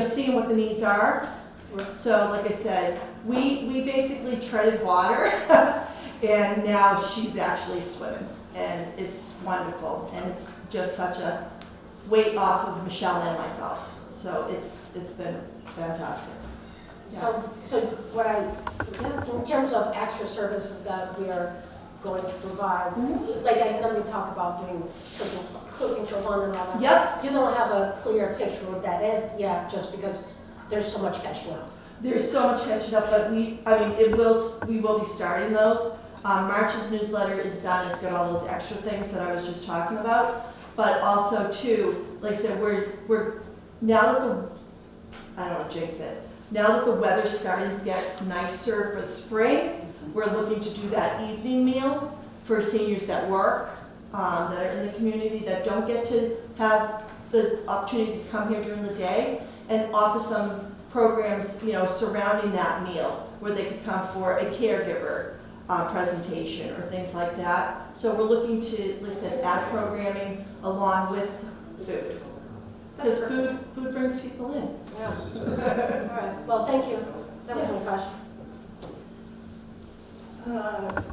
seeing what the needs are. So like I said, we basically treaded water and now she's actually swimming. And it's wonderful, and it's just such a weight off of Michelle and myself. So it's been fantastic. Yeah. So in terms of extra services that we are going to provide, like I know we talk about doing cooking for one and all that. Yep. You don't have a clear picture of what that is yet, just because there's so much catching up. There's so much catching up, but we will be starting those. March's newsletter is done, it's got all those extra things that I was just talking about. But also too, like I said, we're now that I don't want to jinx it, now that the weather's starting to get nicer for the spring, we're looking to do that evening meal for seniors that work, that are in the community, that don't get to have the opportunity to come here during the day, and offer some programs, surrounding that meal, where they could come for a caregiver presentation or things like that. So we're looking to, like I said, add programming along with food. Because food brings people in. Yeah. All right, well, thank you. That was Yes. my question.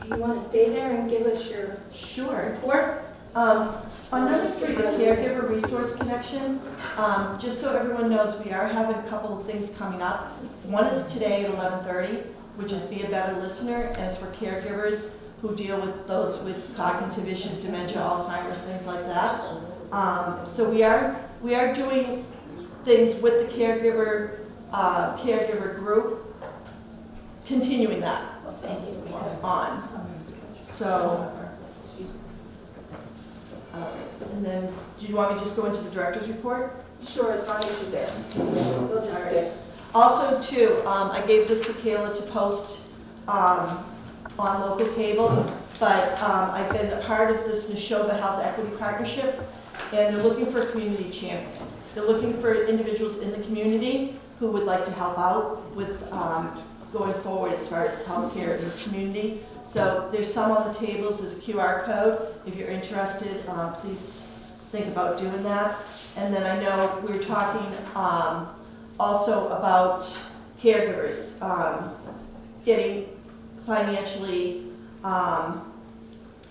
Do you want to stay there and give us your Sure. reports? On number 3, the Caregiver Resource Connection, just so everyone knows, we are having a couple of things coming up. One is today at 11:30, which is Be a Better Listener, and it's for caregivers who deal with those with cognitive issues, dementia, Alzheimer's, things like that. So we are doing things with the caregiver group, continuing that Thank you. on. So, and then, do you want me to just go into the director's report? Sure, as long as you're there. We'll just stay. Also, too, I gave this to Kayla to post on local cable, but I've been a part of this Neshoba Health Equity Partnership, and they're looking for a community champion. They're looking for individuals in the community who would like to help out with going forward as far as healthcare in this community. So there's some on the tables, there's a QR code. If you're interested, please think about doing that. And then I know we were talking also about caregivers getting financially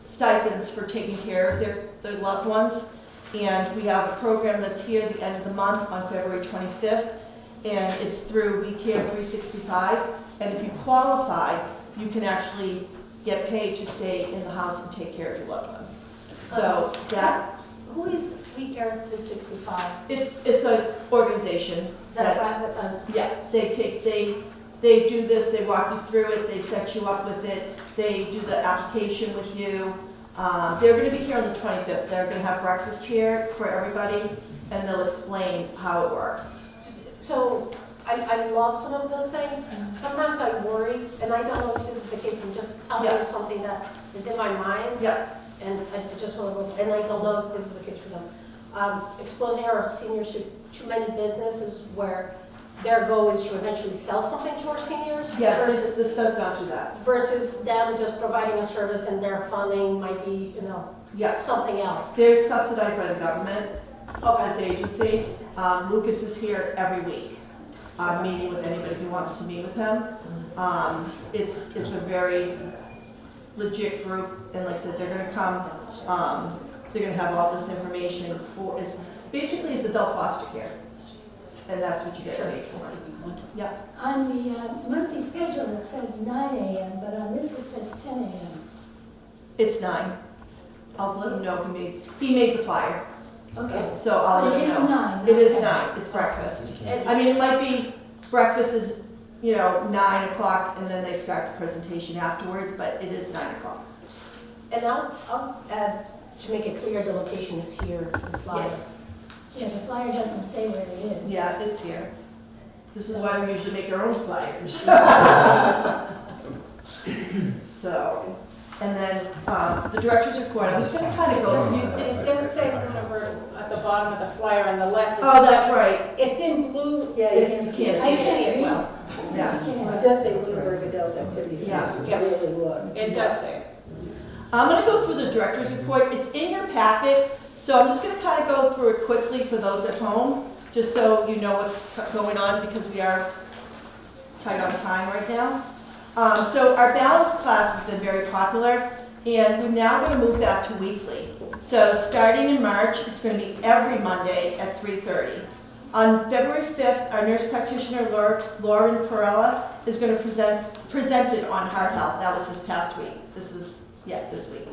stipends for taking care of their loved ones. And we have a program that's here at the end of the month on February 25th, and it's through We Care 365. And if you qualify, you can actually get paid to stay in the house and take care of your loved one. So that, Who is We Care 365? it's an organization Is that that, private? yeah, they do this, they walk you through it, they set you up with it, they do the application with you. They're gonna be here on the 25th, they're gonna have breakfast here for everybody, and they'll explain how it works. So I love some of those things. Sometimes I worry, and I don't know if this is the case, I'm just telling Yeah. you something that is in my mind, Yeah, and I just want to, and I don't know if this is the case for them. exposing our seniors to too many businesses where their goal is to eventually sell something to our seniors? Yeah, Versus, this does not do that. versus them just providing a service and their funding might be, Yes, something else. they're subsidized by the government, Okay. this agency. Lucas is here every week, meeting with anybody who wants to meet with him. It's a very legit group, and like I said, they're gonna come, they're gonna have all this information for, basically it's adult foster care. And that's what you get paid for. Yeah, On the monthly schedule, it says 9 AM, but on this it says 10 AM. it's 9. I'll let him know he made the flyer, Okay. so I'll let It him is know. 9. It is okay. 9, it's breakfast. And, I mean, it might be, breakfast is, 9 o'clock, and then they start the presentation afterwards, but it is 9 o'clock. and I'll add, to make it clear, the location is here, the flyer. Yeah, the flyer doesn't say where it is. Yeah, it's here. This is why we usually make our own flyers. So, and then, the director's report, I was gonna kind of go through. It does say Lunenburg at the bottom of the flyer on the left. Oh, that's right, It's in blue. Yeah, It's- you can see you it. can't I can see it well. yeah. It does say Bloomberg Adult Activities. Yeah, yeah. Really look. It does say. I'm gonna go through the director's report. It's in your packet, so I'm just gonna kind of go through it quickly for those at home, just so you know what's going on, because we are tight on time right now. So our balance class has been very popular, and we're now gonna move that to weekly. So starting in March, it's gonna be every Monday at 3:30. On February 5th, our nurse practitioner, Lauren Perella, is gonna presented on heart health. That was this past week. This week.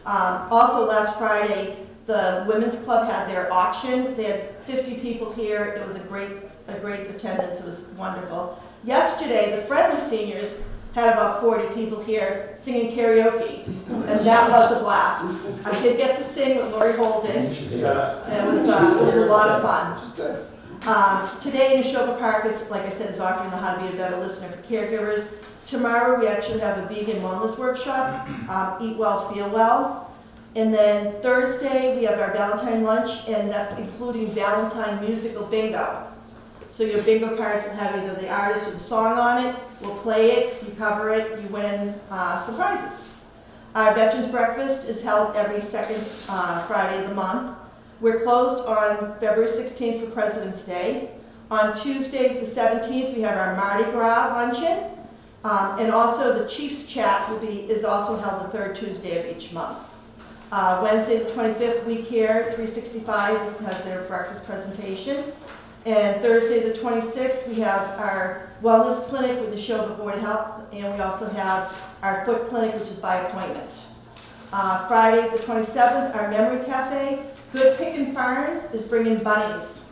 Also, last Friday, the Women's Club had their auction. They had 50 people here. It was a great attendance. It was wonderful. Yesterday, the Friendly Seniors had about 40 people here singing karaoke, and that was a blast. I did get to sing with Lori Holden, and it was a lot of fun. Today, Neshoba Park is, like I said, is offering the How to Be a Better Listener for Caregivers. Tomorrow, we actually have a vegan wellness workshop, Eat Well, Feel Well. And then Thursday, we have our Valentine lunch, and that's including Valentine musical bingo. So your bingo cards will have either the artist or the song on it. We'll play it, you cover it, you win some prizes. Our Veterans Breakfast is held every second Friday of the month. We're closed on February 16th for President's Day. On Tuesday, the 17th, we have our Mardi Gras luncheon. And also the Chiefs Chat is also held the third Tuesday of each month. Wednesday, the 25th, We Care 365 has their breakfast presentation. And Thursday, the 26th, we have our wellness clinic with the Neshoba Board of Health, and we also have our foot clinic, which is by appointment. Friday, the 27th, our memory cafe. Good Pickin' Farms is bringing bunnies.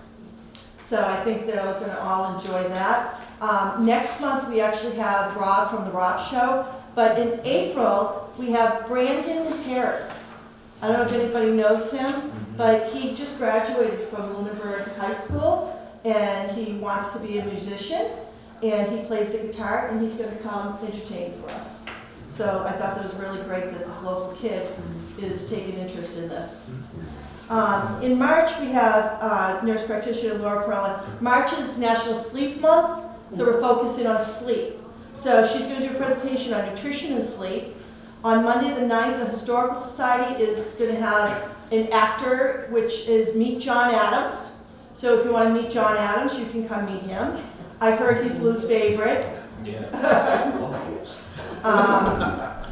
So I think they're going to all enjoy that. Next month, we actually have Rob from The Rob Show, but in April, we have Brandon Harris. I don't know if anybody knows him, but he just graduated from Lunenburg High School, and he wants to be a musician, and he plays the guitar, and he's going to come entertain for us. So I thought that was really great that this local kid is taking interest in this. In March, we have nurse practitioner Laura Perella. March is National Sleep Month, so we're focusing on sleep. So she's going to do a presentation on nutrition and sleep. On Monday the 9th, the Historical Society is going to have an actor, which is Meet John Adams. So if you want to meet John Adams, you can come meet him. I heard he's Lou's favorite. Yeah.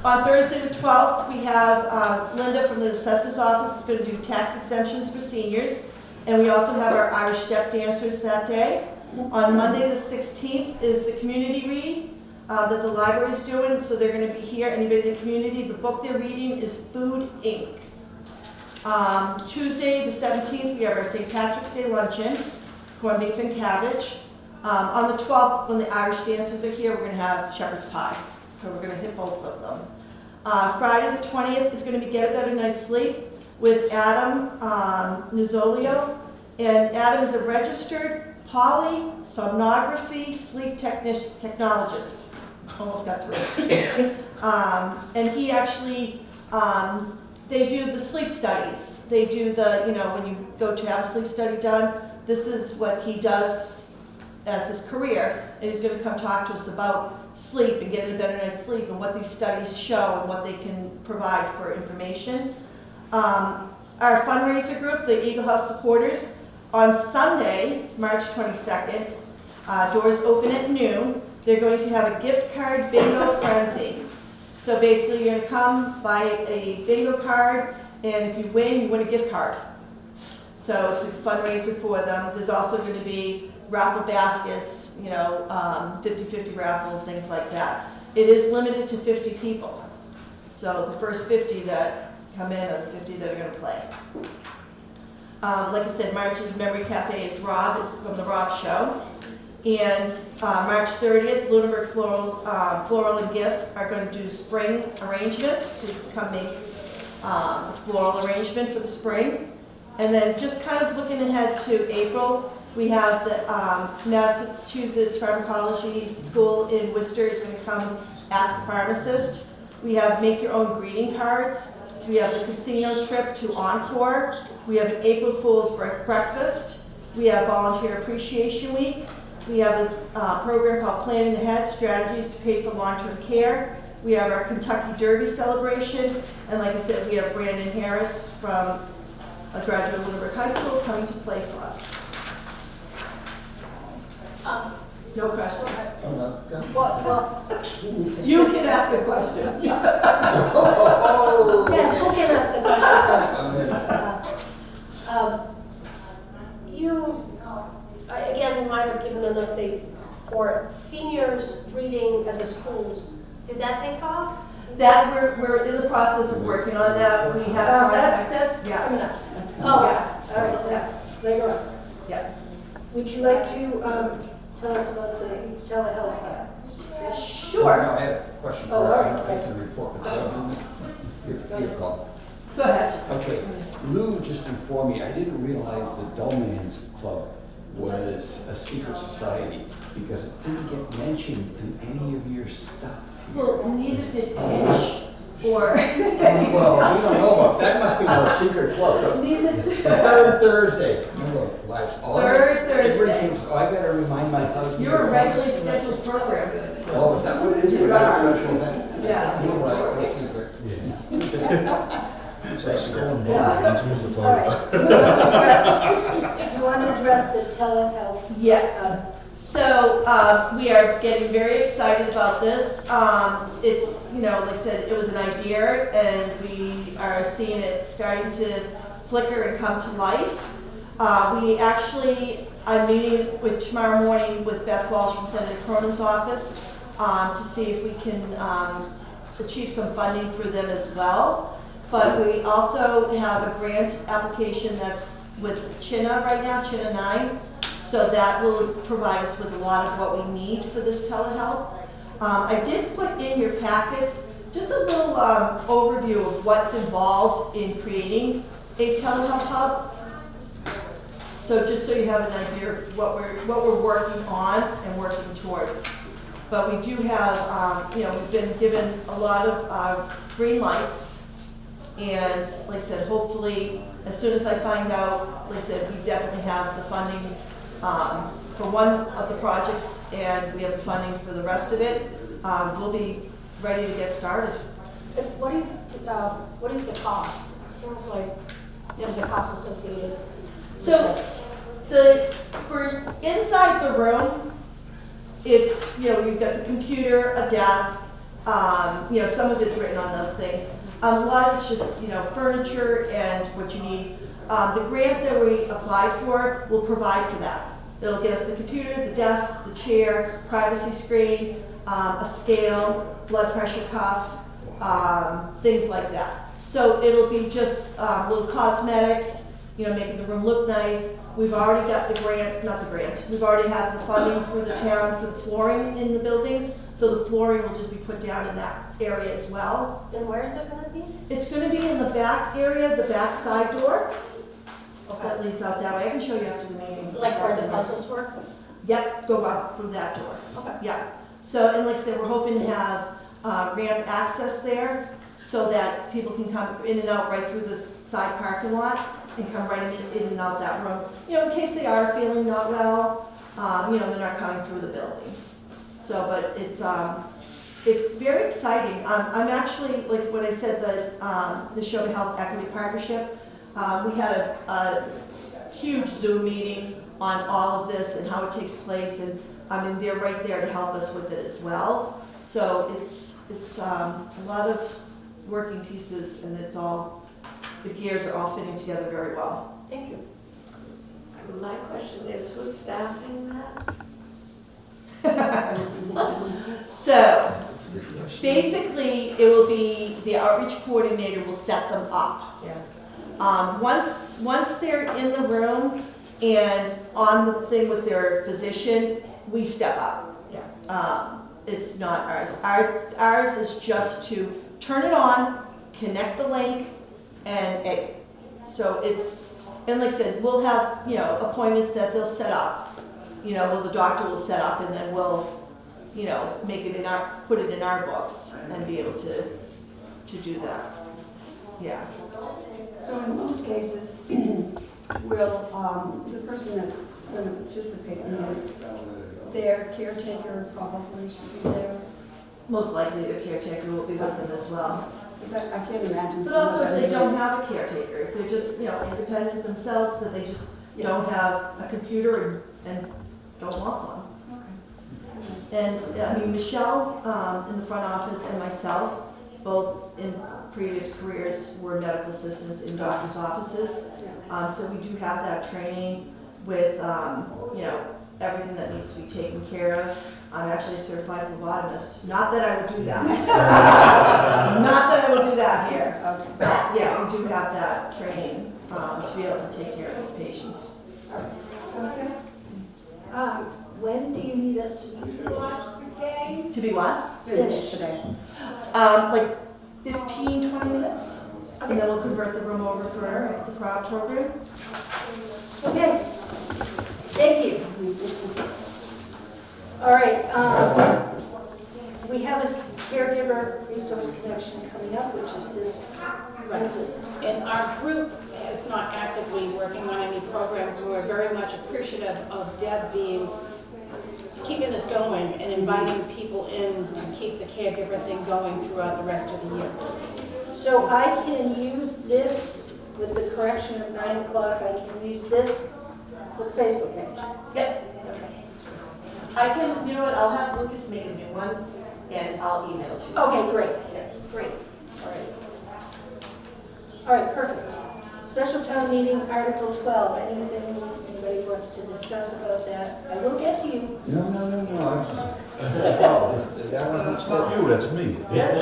On Thursday the 12th, we have Linda from the Assessor's Office is going to do tax exemptions for seniors. And we also have our Irish step dancers that day. On Monday the 16th is the community read that the library is doing, so they're going to be here. Anybody in the community, the book they're reading is Food, Inc. Tuesday the 17th, we have our St. Patrick's Day luncheon, corned beef and cabbage. On the 12th, when the Irish dancers are here, we're going to have shepherd's pie. So we're going to hit both of them. Friday the 20th is going to be Get a Better Night's Sleep with Adam Nuzzolio. And Adam is a registered polysomnography sleep technologist. Almost got through it. And he actually They do the sleep studies. They do the, when you go to have a sleep study done, this is what he does as his career, and he's gonna come talk to us about sleep and getting a better night's sleep and what these studies show and what they can provide for information. Our fundraiser group, the Eagle House Supporters, on Sunday, March 22nd, doors open at noon. They're going to have a gift card bingo frenzy. So basically, you're gonna come, buy a bingo card, and if you win a gift card. So it's a fundraiser for them. There's also gonna be raffle baskets, 50-50 raffle, things like that. It is limited to 50 people. So the first 50 that come in are the 50 that are gonna play. Like I said, March's Memory Cafe is from the Rob Show. And March 30th, Lunenburg Floral and Gifts are going to do spring arrangements. So you can come make a floral arrangement for the spring. And then just kind of looking ahead to April, we have the Massachusetts Pharmacology School in Worcester is going to come ask a pharmacist. We have make your own greeting cards. We have the casino trip to Encore. We have an April Fool's breakfast. We have Volunteer Appreciation Week. We have a program called Planning Ahead, Strategies to Pay for Long-Term Care. We have our Kentucky Derby celebration. And like I said, we have Brandon Harris from a graduate of Lunenburg High School coming to play for us. No questions. Oh, no, go. Well, You can ask a question. yeah, who can ask the question first? Again, you might have given an update for seniors reading at the schools. Did that take off? That we're in the process of working on that. We have That's yeah. coming up. That's coming Oh, up. Yeah. All right, that's later on. Yeah. Would you like to tell us about the telehealth hub? Sure. No, I have a question for Oh, all right. I can report, but I'll do this. Your call. Go ahead. Okay, Lou just informed me, I didn't realize the Dullman's Club was a secret society because it didn't get mentioned in any of your stuff. Well, neither did Ish or Well, we don't know about, that must be our secret club. neither. Third Thursday. Remember last August? Third Thursday. So I gotta remind my husband. You're a regularly scheduled program. Oh, is that what it is? You We're not are. a special event? Yeah. You're right, it's secret. It's like school and Yeah. voting. All right. You want to address the telehealth? Yes. So we are getting very excited about this. It's, like I said, it was an idea, and we are seeing it starting to flicker and come to life. We actually are meeting tomorrow morning with Beth Walsh from Senator Cronin's office to see if we can achieve some funding for them as well. But we also have a grant application that's with Chinna right now, Chinna 9. So that will provide us with a lot of what we need for this telehealth. I did put in your packets just a little overview of what's involved in creating a telehealth hub. So just so you have an idea of what we're working on and working towards. But we do have, we've been given a lot of green lights. And like I said, hopefully, as soon as I find out, like I said, we definitely have the funding for one of the projects, and we have the funding for the rest of it. We'll be ready to get started. What is the cost? It seems like there's a cost associated. So for inside the room, it's, you've got the computer, a desk, some of it's written on those things. A lot of it's just, furniture and what you need. The grant that we applied for will provide for that. It'll get us the computer, the desk, the chair, privacy screen, a scale, blood pressure cuff, things like that. So it'll be just little cosmetics, making the room look nice. We've already got we've already had the funding through the town for the flooring in the building. So the flooring will just be put down in that area as well. And where is it going to be? It's going to be in the back area, the back side door. Okay. That leads out that way. I can show you after the meeting. Like where the puzzles were? Yep, go out through that door. Okay. Yeah. So, and like I said, we're hoping to have ramp access there. so that people can come in and out right through the side parking lot and come right in and out that room. You know, in case they are feeling not well, you know, they're not coming through the building. So, but it's very exciting. I'm actually, like what I said, the Neshoba Health Equity Partnership, we had a huge Zoom meeting on all of this and how it takes place, and I mean, they're right there to help us with it as well. So it's a lot of working pieces, and it's all, the gears are all fitting together very well. Thank you. My question is, who's staffing that? So, basically, it will be, the outreach coordinator will set them up. Yeah. Once they're in the room and on the thing with their physician, we step up. Yeah. It's not ours. Ours is just to turn it on, connect the link, and exit. So it's, and like I said, we'll have, you know, appointments that they'll set up. You know, well, the doctor will set up, and then we'll, you know, make it in our, put it in our books and be able to do that. Yeah. So in most cases, will the person that's going to participate in this, their caretaker probably should be there? Most likely the caretaker will be with them as well. Because I can't imagine. But also if they don't have a caretaker, if they're just, you know, independent themselves, that they just don't have a computer and don't want one. And I mean, Michelle in the front office and myself, both in previous careers, were medical assistants in doctors' offices. So we do have that training with, you know, everything that needs to be taken care of. I'm actually a certified phlebotomist. Not that I would do that. Not that I would do that here. But yeah, we do have that training to be able to take care of these patients. Sounds good. When do you need us to be To be what? finished? Today. Like 15, 20 minutes, and then we'll convert the room over for the crowd program. Okay. Thank you. All right, we have a caregiver resource connection coming up, which is this. Right. And our group is not actively working on any programs. We're very much appreciative of Deb keeping this going and inviting people in to keep the caregiver thing going throughout the rest of the year. So I can use this with the correction of 9 o'clock. I can use this with the Facebook page. Yep. I can, you know what, I'll have Lucas make a new one, and I'll email it to you. Okay, great. Yeah. Great. All right. All right, perfect. Special town meeting, Article 12. Anything anybody wants to discuss about that? I will get to you. No. Oh, that wasn't That's not you, that's me. That's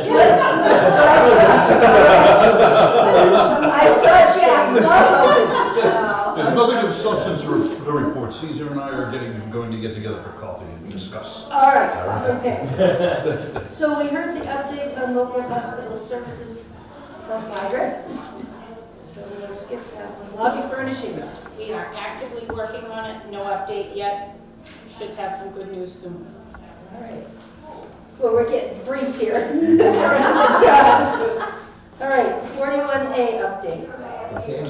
I saw Jack's mouth There's nothing of substance to report. Caesar and I are going to get together for coffee and discuss. All right, okay. So we heard the updates on local hospital services from Margaret. So we'll skip that one. Lobby furnishings. We are actively working on it, no update yet. Should have some good news soon. All right. Well, we're getting brief here. All right, 41A update. Okay,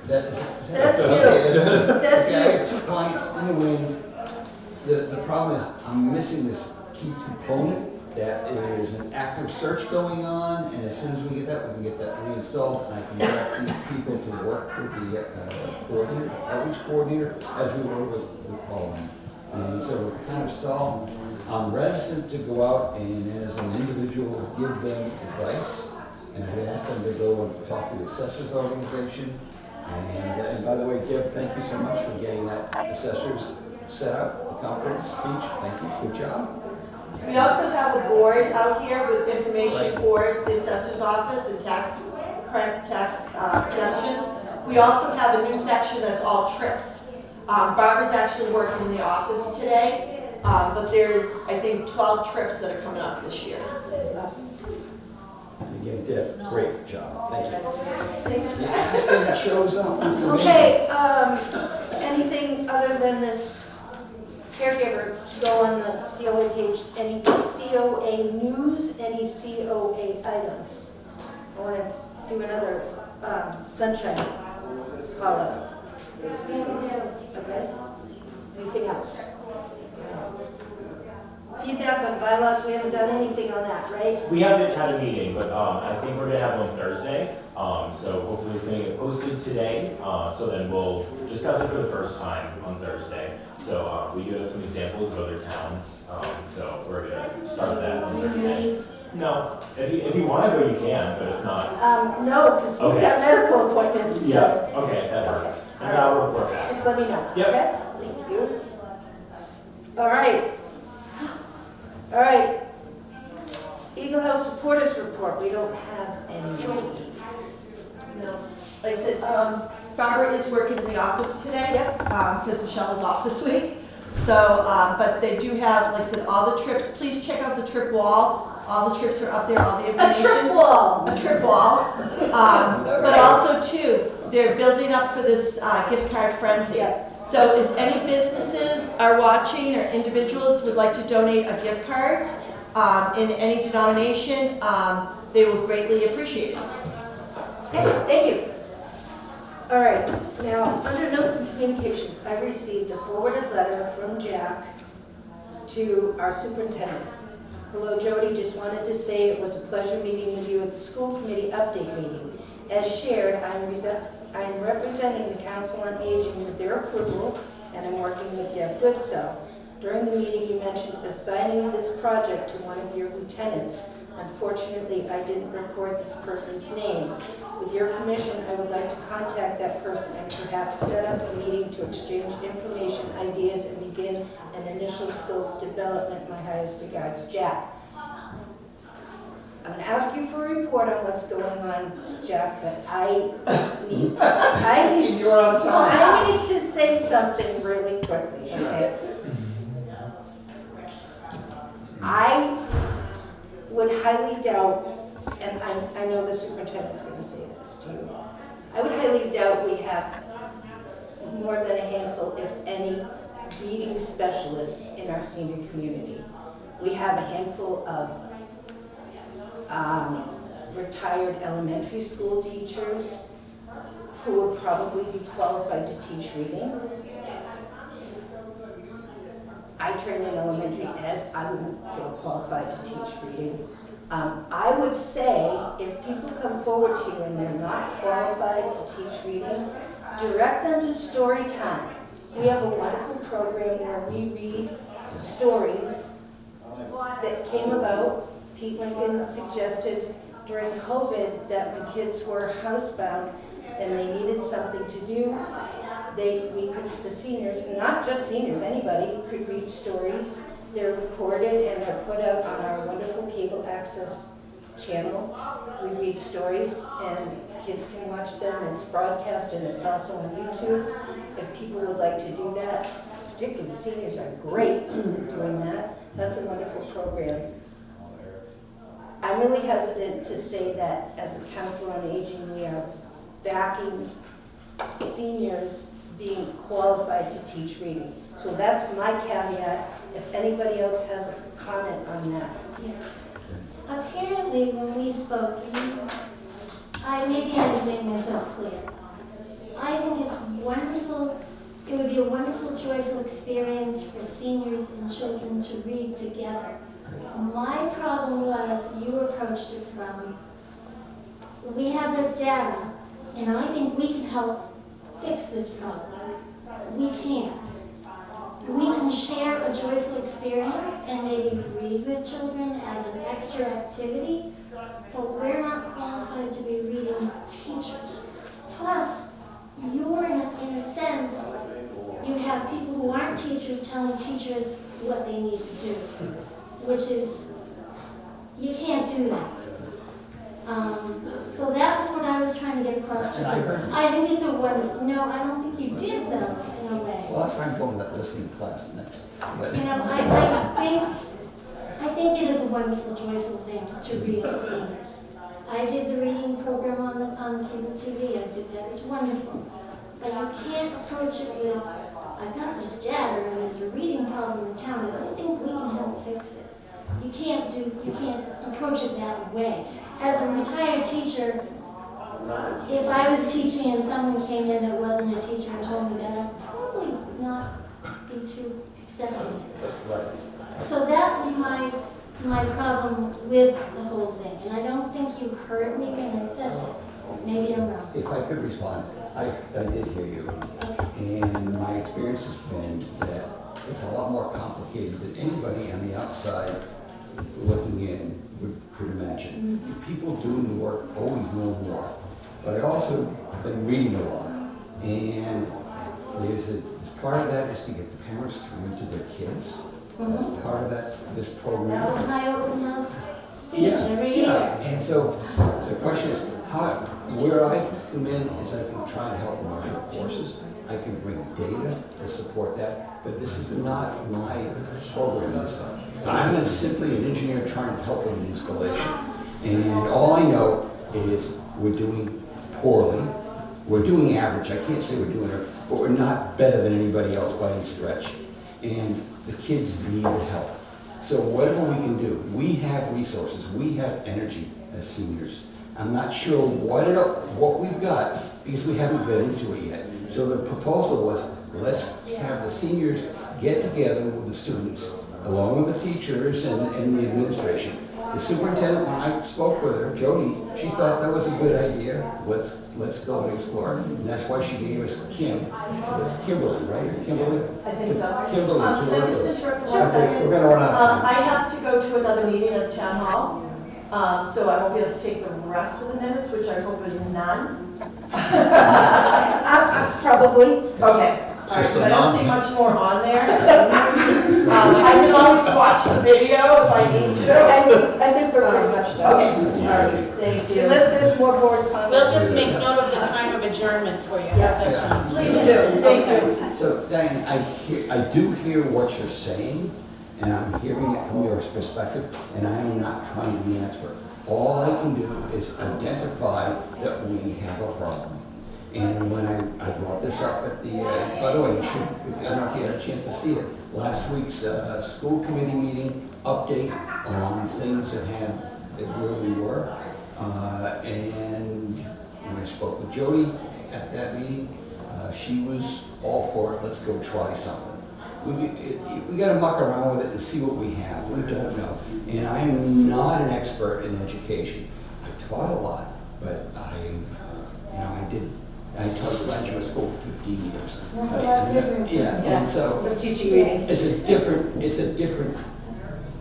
That's That's you. okay, That's okay, I you. have 2 clients in the wing. The problem is I'm missing this key component, that there's an active search going on, and as soon as we get that, we can get that reinstalled. I can get these people to work with the coordinator, outreach coordinator, as we were with Pauline. And so we're kind of stalled. I'm reticent to go out and as an individual give them advice, and I've asked them to go and talk to the assessors organization. And by the way, Deb, thank you so much for getting that assessors set up, the conference speech. Thank you, good job. We also have a board out here with information for the assessor's office and tax exemptions. We also have a new section that's all trips. Barbara's actually working in the office today, but there's, I think, 12 trips that are coming up this year. And again, Deb, great job. Thank you. Thanks. Yeah, this thing shows up. It's amazing. Okay, anything other than this caregiver, go on the COA page, any COA news, any COA items. I want to do another sunshine call out. Okay? Anything else? Feedback on bylaws, we haven't done anything on that, right? We haven't had a meeting, but I think we're gonna have one Thursday. So hopefully it's gonna get posted today. So then we'll discuss it for the first time on Thursday. So we do have some examples of other towns. So we're gonna start that on Thursday. No, if you wanna go, you can, but if not. No, because we've Okay. got medical appointments, so Yeah, okay, that works. And I'll report back. just let me know, Yep. okay? Thank you. All right. All right. Eagle House Supporters Report, we don't have any. No, like I said, Barbara is working in the office today. Yep. Because Michelle is off this week. So, but they do have, like I said, all the trips. Please check out the trip wall. All the trips are up there, all the A information. trip wall. A trip wall. But also too, they're building up for this gift card frenzy. Yeah. So if any businesses are watching or individuals would like to donate a gift card in any denomination, they will greatly appreciate it. Okay, thank you. All right, now, under notes and communications, I received a forwarded letter from Jack to our superintendent. Hello, Jody, just wanted to say it was a pleasure meeting with you at the school committee update meeting. As shared, I'm representing the Council on Aging with their approval, and I'm working with Deb Goodsell. During the meeting, you mentioned assigning this project to one of your lieutenants. Unfortunately, I didn't record this person's name. With your permission, I would like to contact that person and perhaps set up a meeting to exchange information, ideas, and begin an initial scope development. My highest regards, Jack. I'm going to ask you for a report on what's going on, Jack, but I need You're on time. I need to say something really quickly, okay? I would highly doubt, and I know the superintendent's going to say this to you, I would highly doubt we have more than a handful, if any, reading specialists in our senior community. We have a handful of retired elementary school teachers who would probably be qualified to teach reading. I trained in elementary ed, I wouldn't feel qualified to teach reading. I would say if people come forward to you and they're not qualified to teach reading, direct them to story time. We have a wonderful program where we read stories that came about. Pete Lincoln suggested during COVID that when kids were housebound and they needed something to do, the seniors, not just seniors, anybody could read stories. They're recorded and they're put out on our wonderful cable access channel. We read stories and kids can watch them. It's broadcast and it's also on YouTube. If people would like to do that, particularly the seniors are great at doing that. That's a wonderful program. I'm really hesitant to say that as a Council on Aging, we are backing seniors being qualified to teach reading. So that's my caveat. If anybody else has a comment on that. Apparently, when we spoke, maybe I didn't make myself clear. I think it's wonderful. It would be a wonderful, joyful experience for seniors and children to read together. My problem was you approached it from, we have this data, and I think we can help fix this problem. We can't. We can share a joyful experience and maybe read with children as an extra activity, but we're not qualified to be reading teachers. Plus, you're in a sense, you have people who aren't teachers telling teachers what they need to do, which is, you can't do that. So that was what I was trying to get across to you. I think it's a wonderful, no, I don't think you did though, in a way. Well, that's why I'm going to that listening class next. But You know, I think it is a wonderful, joyful thing to read to seniors. I did the reading program on the cable TV. I did that. It's wonderful. But you can't approach it with, I've got this data and there's a reading problem in town and I think we can help fix it. You can't approach it that way. As a retired teacher, if I was teaching and someone came in that wasn't a teacher and told me that, I'd probably not be too accepting. So that was my problem with the whole thing. And I don't think you heard me when I said that. Maybe I'm wrong. If I could respond, I did hear you. And my experience has been that it's a lot more complicated than anybody on the outside looking in could imagine. People doing the work always know more. But I also have been reading a lot. And part of that is to get the parents to read to their kids. That's part of this program. That was my open house speech every year. And so the question is, where I come in is I can try to help the martial forces. I can bring data to support that, but this is not my program. I'm simply an engineer trying to help in an installation. And all I know is we're doing poorly. We're doing average. I can't say we're doing it, but we're not better than anybody else by any stretch. And the kids need the help. So whatever we can do, we have resources, we have energy as seniors. I'm not sure what we've got because we haven't got into it yet. So the proposal was, let's have the seniors get together with the students, along with the teachers and the administration. The superintendent, when I spoke with her, Jody, she thought that was a good idea. Let's go and explore. And that's why she gave us Kim. It's Kimberly, right? Or Kimberly? I think so. Kimberly, Can to I work just with us. interrupt for 1 Okay, second? we're gonna run out of time. I have to go to another meeting at the town hall, so I won't be able to take the rest of the minutes, which I hope is none. Probably. Okay. All right, Just the I don't see non- much more on there. I can always watch the video if I need to. I think we're pretty much done. Okay, all right, thank you. Unless there's more board comments. We'll just make note of the time of adjournment for you. Yes. How's that sound? Please do, thank you. So Diane, I do hear what you're saying, and I'm hearing it from your perspective, and I am not trying to be an expert. All I can do is identify that we have a problem. And when I brought this up at the, by the way, you should, I don't know if you had a chance to see it, last week's school committee meeting update on things that where we were. And when I spoke with Jody at that meeting, she was all for it, let's go try something. We gotta muck around with it and see what we have, we don't know. And I'm not an expert in education. I taught a lot, but I taught graduate school for 15 years. That's a lot different. Yeah, and so For teaching reading. it's a different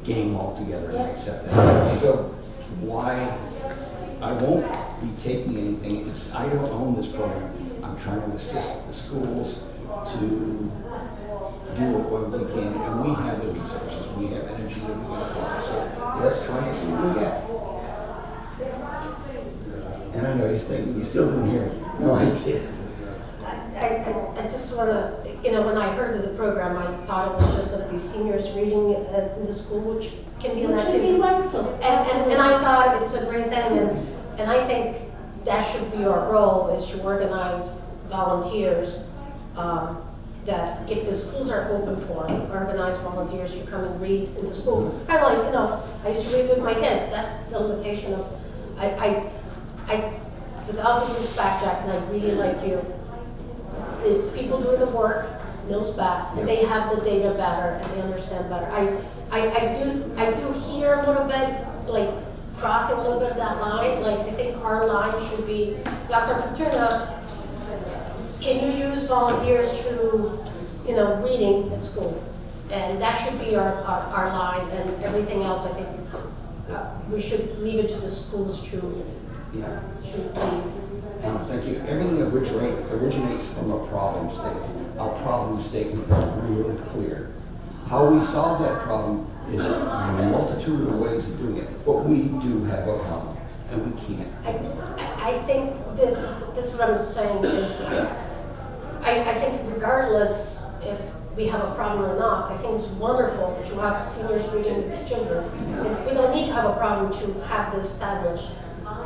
game altogether, and I accept that. So why, I won't be taking anything, I don't own this program. I'm trying to assist the schools to do what we can, and we have the resources, we have energy that we can apply. So let's try and see what we get. And I know he's thinking, you still didn't hear me. No, I did. I just want to, when I heard of the program, I thought it was just going to be seniors reading in the school, which can be an Which would be activity. wonderful. And I thought it's a great thing, and I think that should be our role, is to organize volunteers, that if the schools are open for it, organize volunteers to come and read in the school. Kind of like, I used to read with my kids. That's the limitation of, without the respect, Jack, and I really like you, the people doing the work knows best, and they have the data better, and they understand better. I do hear a little bit, like, crossing a little bit of that line, like, I think our line should be, Dr. Fortuna, can you use volunteers to, reading at school? And that should be our line, and everything else, I think, we should leave it to the schools to lead. Thank you. Everything originates from a problem statement. Our problem statement is really clear. How we solve that problem is a multitude of ways of doing it. But we do have a problem, and we can't. I think this is what I'm saying is, I think regardless if we have a problem or not, I think it's wonderful to have seniors reading to children. And we don't need to have a problem to have this established.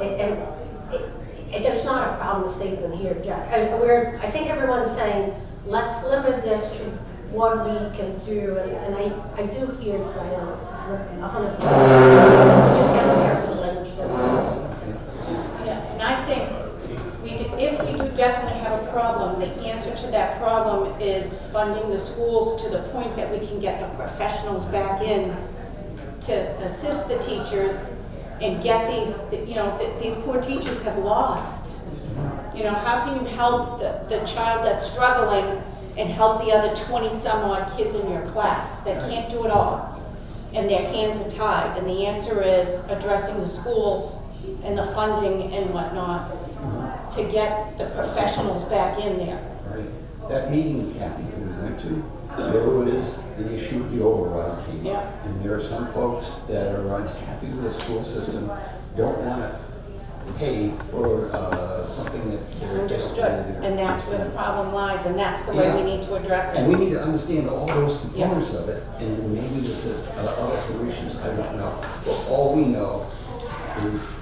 And there's not a problem statement here, Jack. I think everyone's saying let's limit this to what we can do, and I do hear Diana 100%. We just gotta be careful the language that we use. Yeah, and I think if we do definitely have a problem, the answer to that problem is funding the schools to the point that we can get the professionals back in to assist the teachers and get these, these poor teachers have lost. How can you help the child that's struggling and help the other 20 some odd kids in your class that can't do it all and their hands are tied? And the answer is addressing the schools and the funding and whatnot to get the professionals back in there. Right. That meeting, Kathy, that we went to, there was the issue of the override fee. Yeah. And there are some folks that are unhappy with the school system, don't want to pay for something that they're. Understood. And that's where the problem lies, and that's the way we need to address And it. we need to understand all those components of it, and maybe there's other solutions, I don't know. But all we know is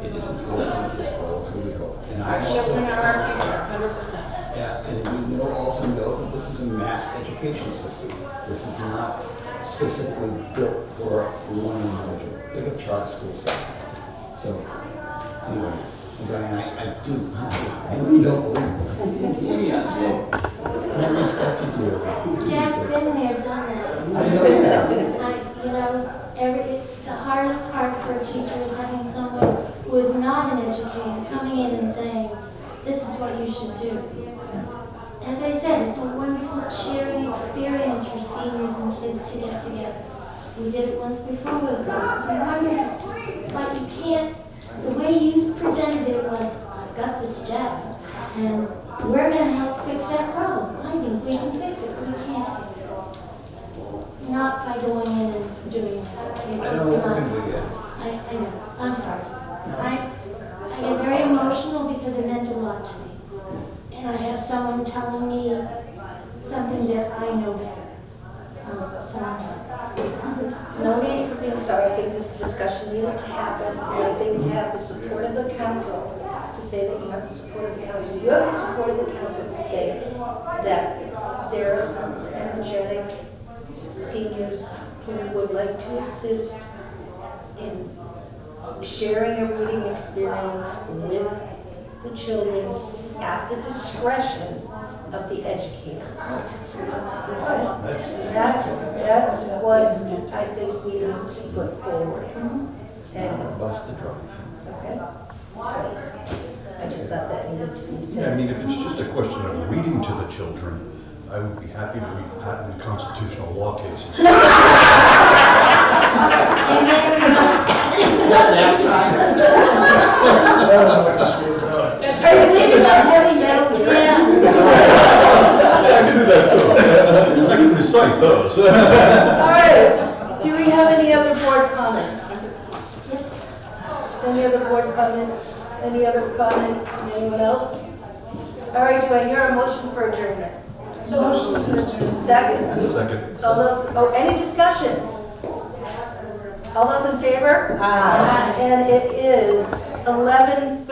it isn't working as well as we would hope. And I Our also children are our understand- future, 100%. Yeah, and we also know that this is a mass education system. This is not specifically built for one individual. They have charter schools. So, anyway, Brian, I really don't believe it. Yeah, I respect you dearly. Jack, been there, done that. I know that. The hardest part for a teacher is having someone who is not an educator coming in and saying, this is what you should do. As I said, it's a wonderful sharing experience for seniors and kids to get together. We did it once before with them. It was wonderful. But you can't, the way you presented it was, I've got this job, and we're going to help fix that problem. I think we can fix it. We can't fix it. Not by going in and doing that. I don't know what we can do yet. I know. I'm sorry. I get very emotional because it meant a lot to me. And I have someone telling me something that I know better. So I'm sorry. No need for being sorry. I think this discussion needed to happen. I think to have the support of the council to say that you have the support of the council. You have the support of the council to say that there are some energetic seniors who would like to assist in sharing a reading experience with the children at the discretion of the educators. That's what I think we need to put forward. It's not a bus to drive. Okay? So, I just thought that needed to be Yeah, I said. mean, if it's just a question of reading to the children, I would be happy to read patent constitutional law cases. Is that nap time? Are you leaving on heavy metal lyrics? I can do that too. I can recite those. All right, do we have any other board comment? Any other board comment? Any other comment from anyone else? All right, do I hear a motion for adjournment? Motion to adjourn. Second? Second. All those, any discussion? All those in favor? Aye. And it is 11:30.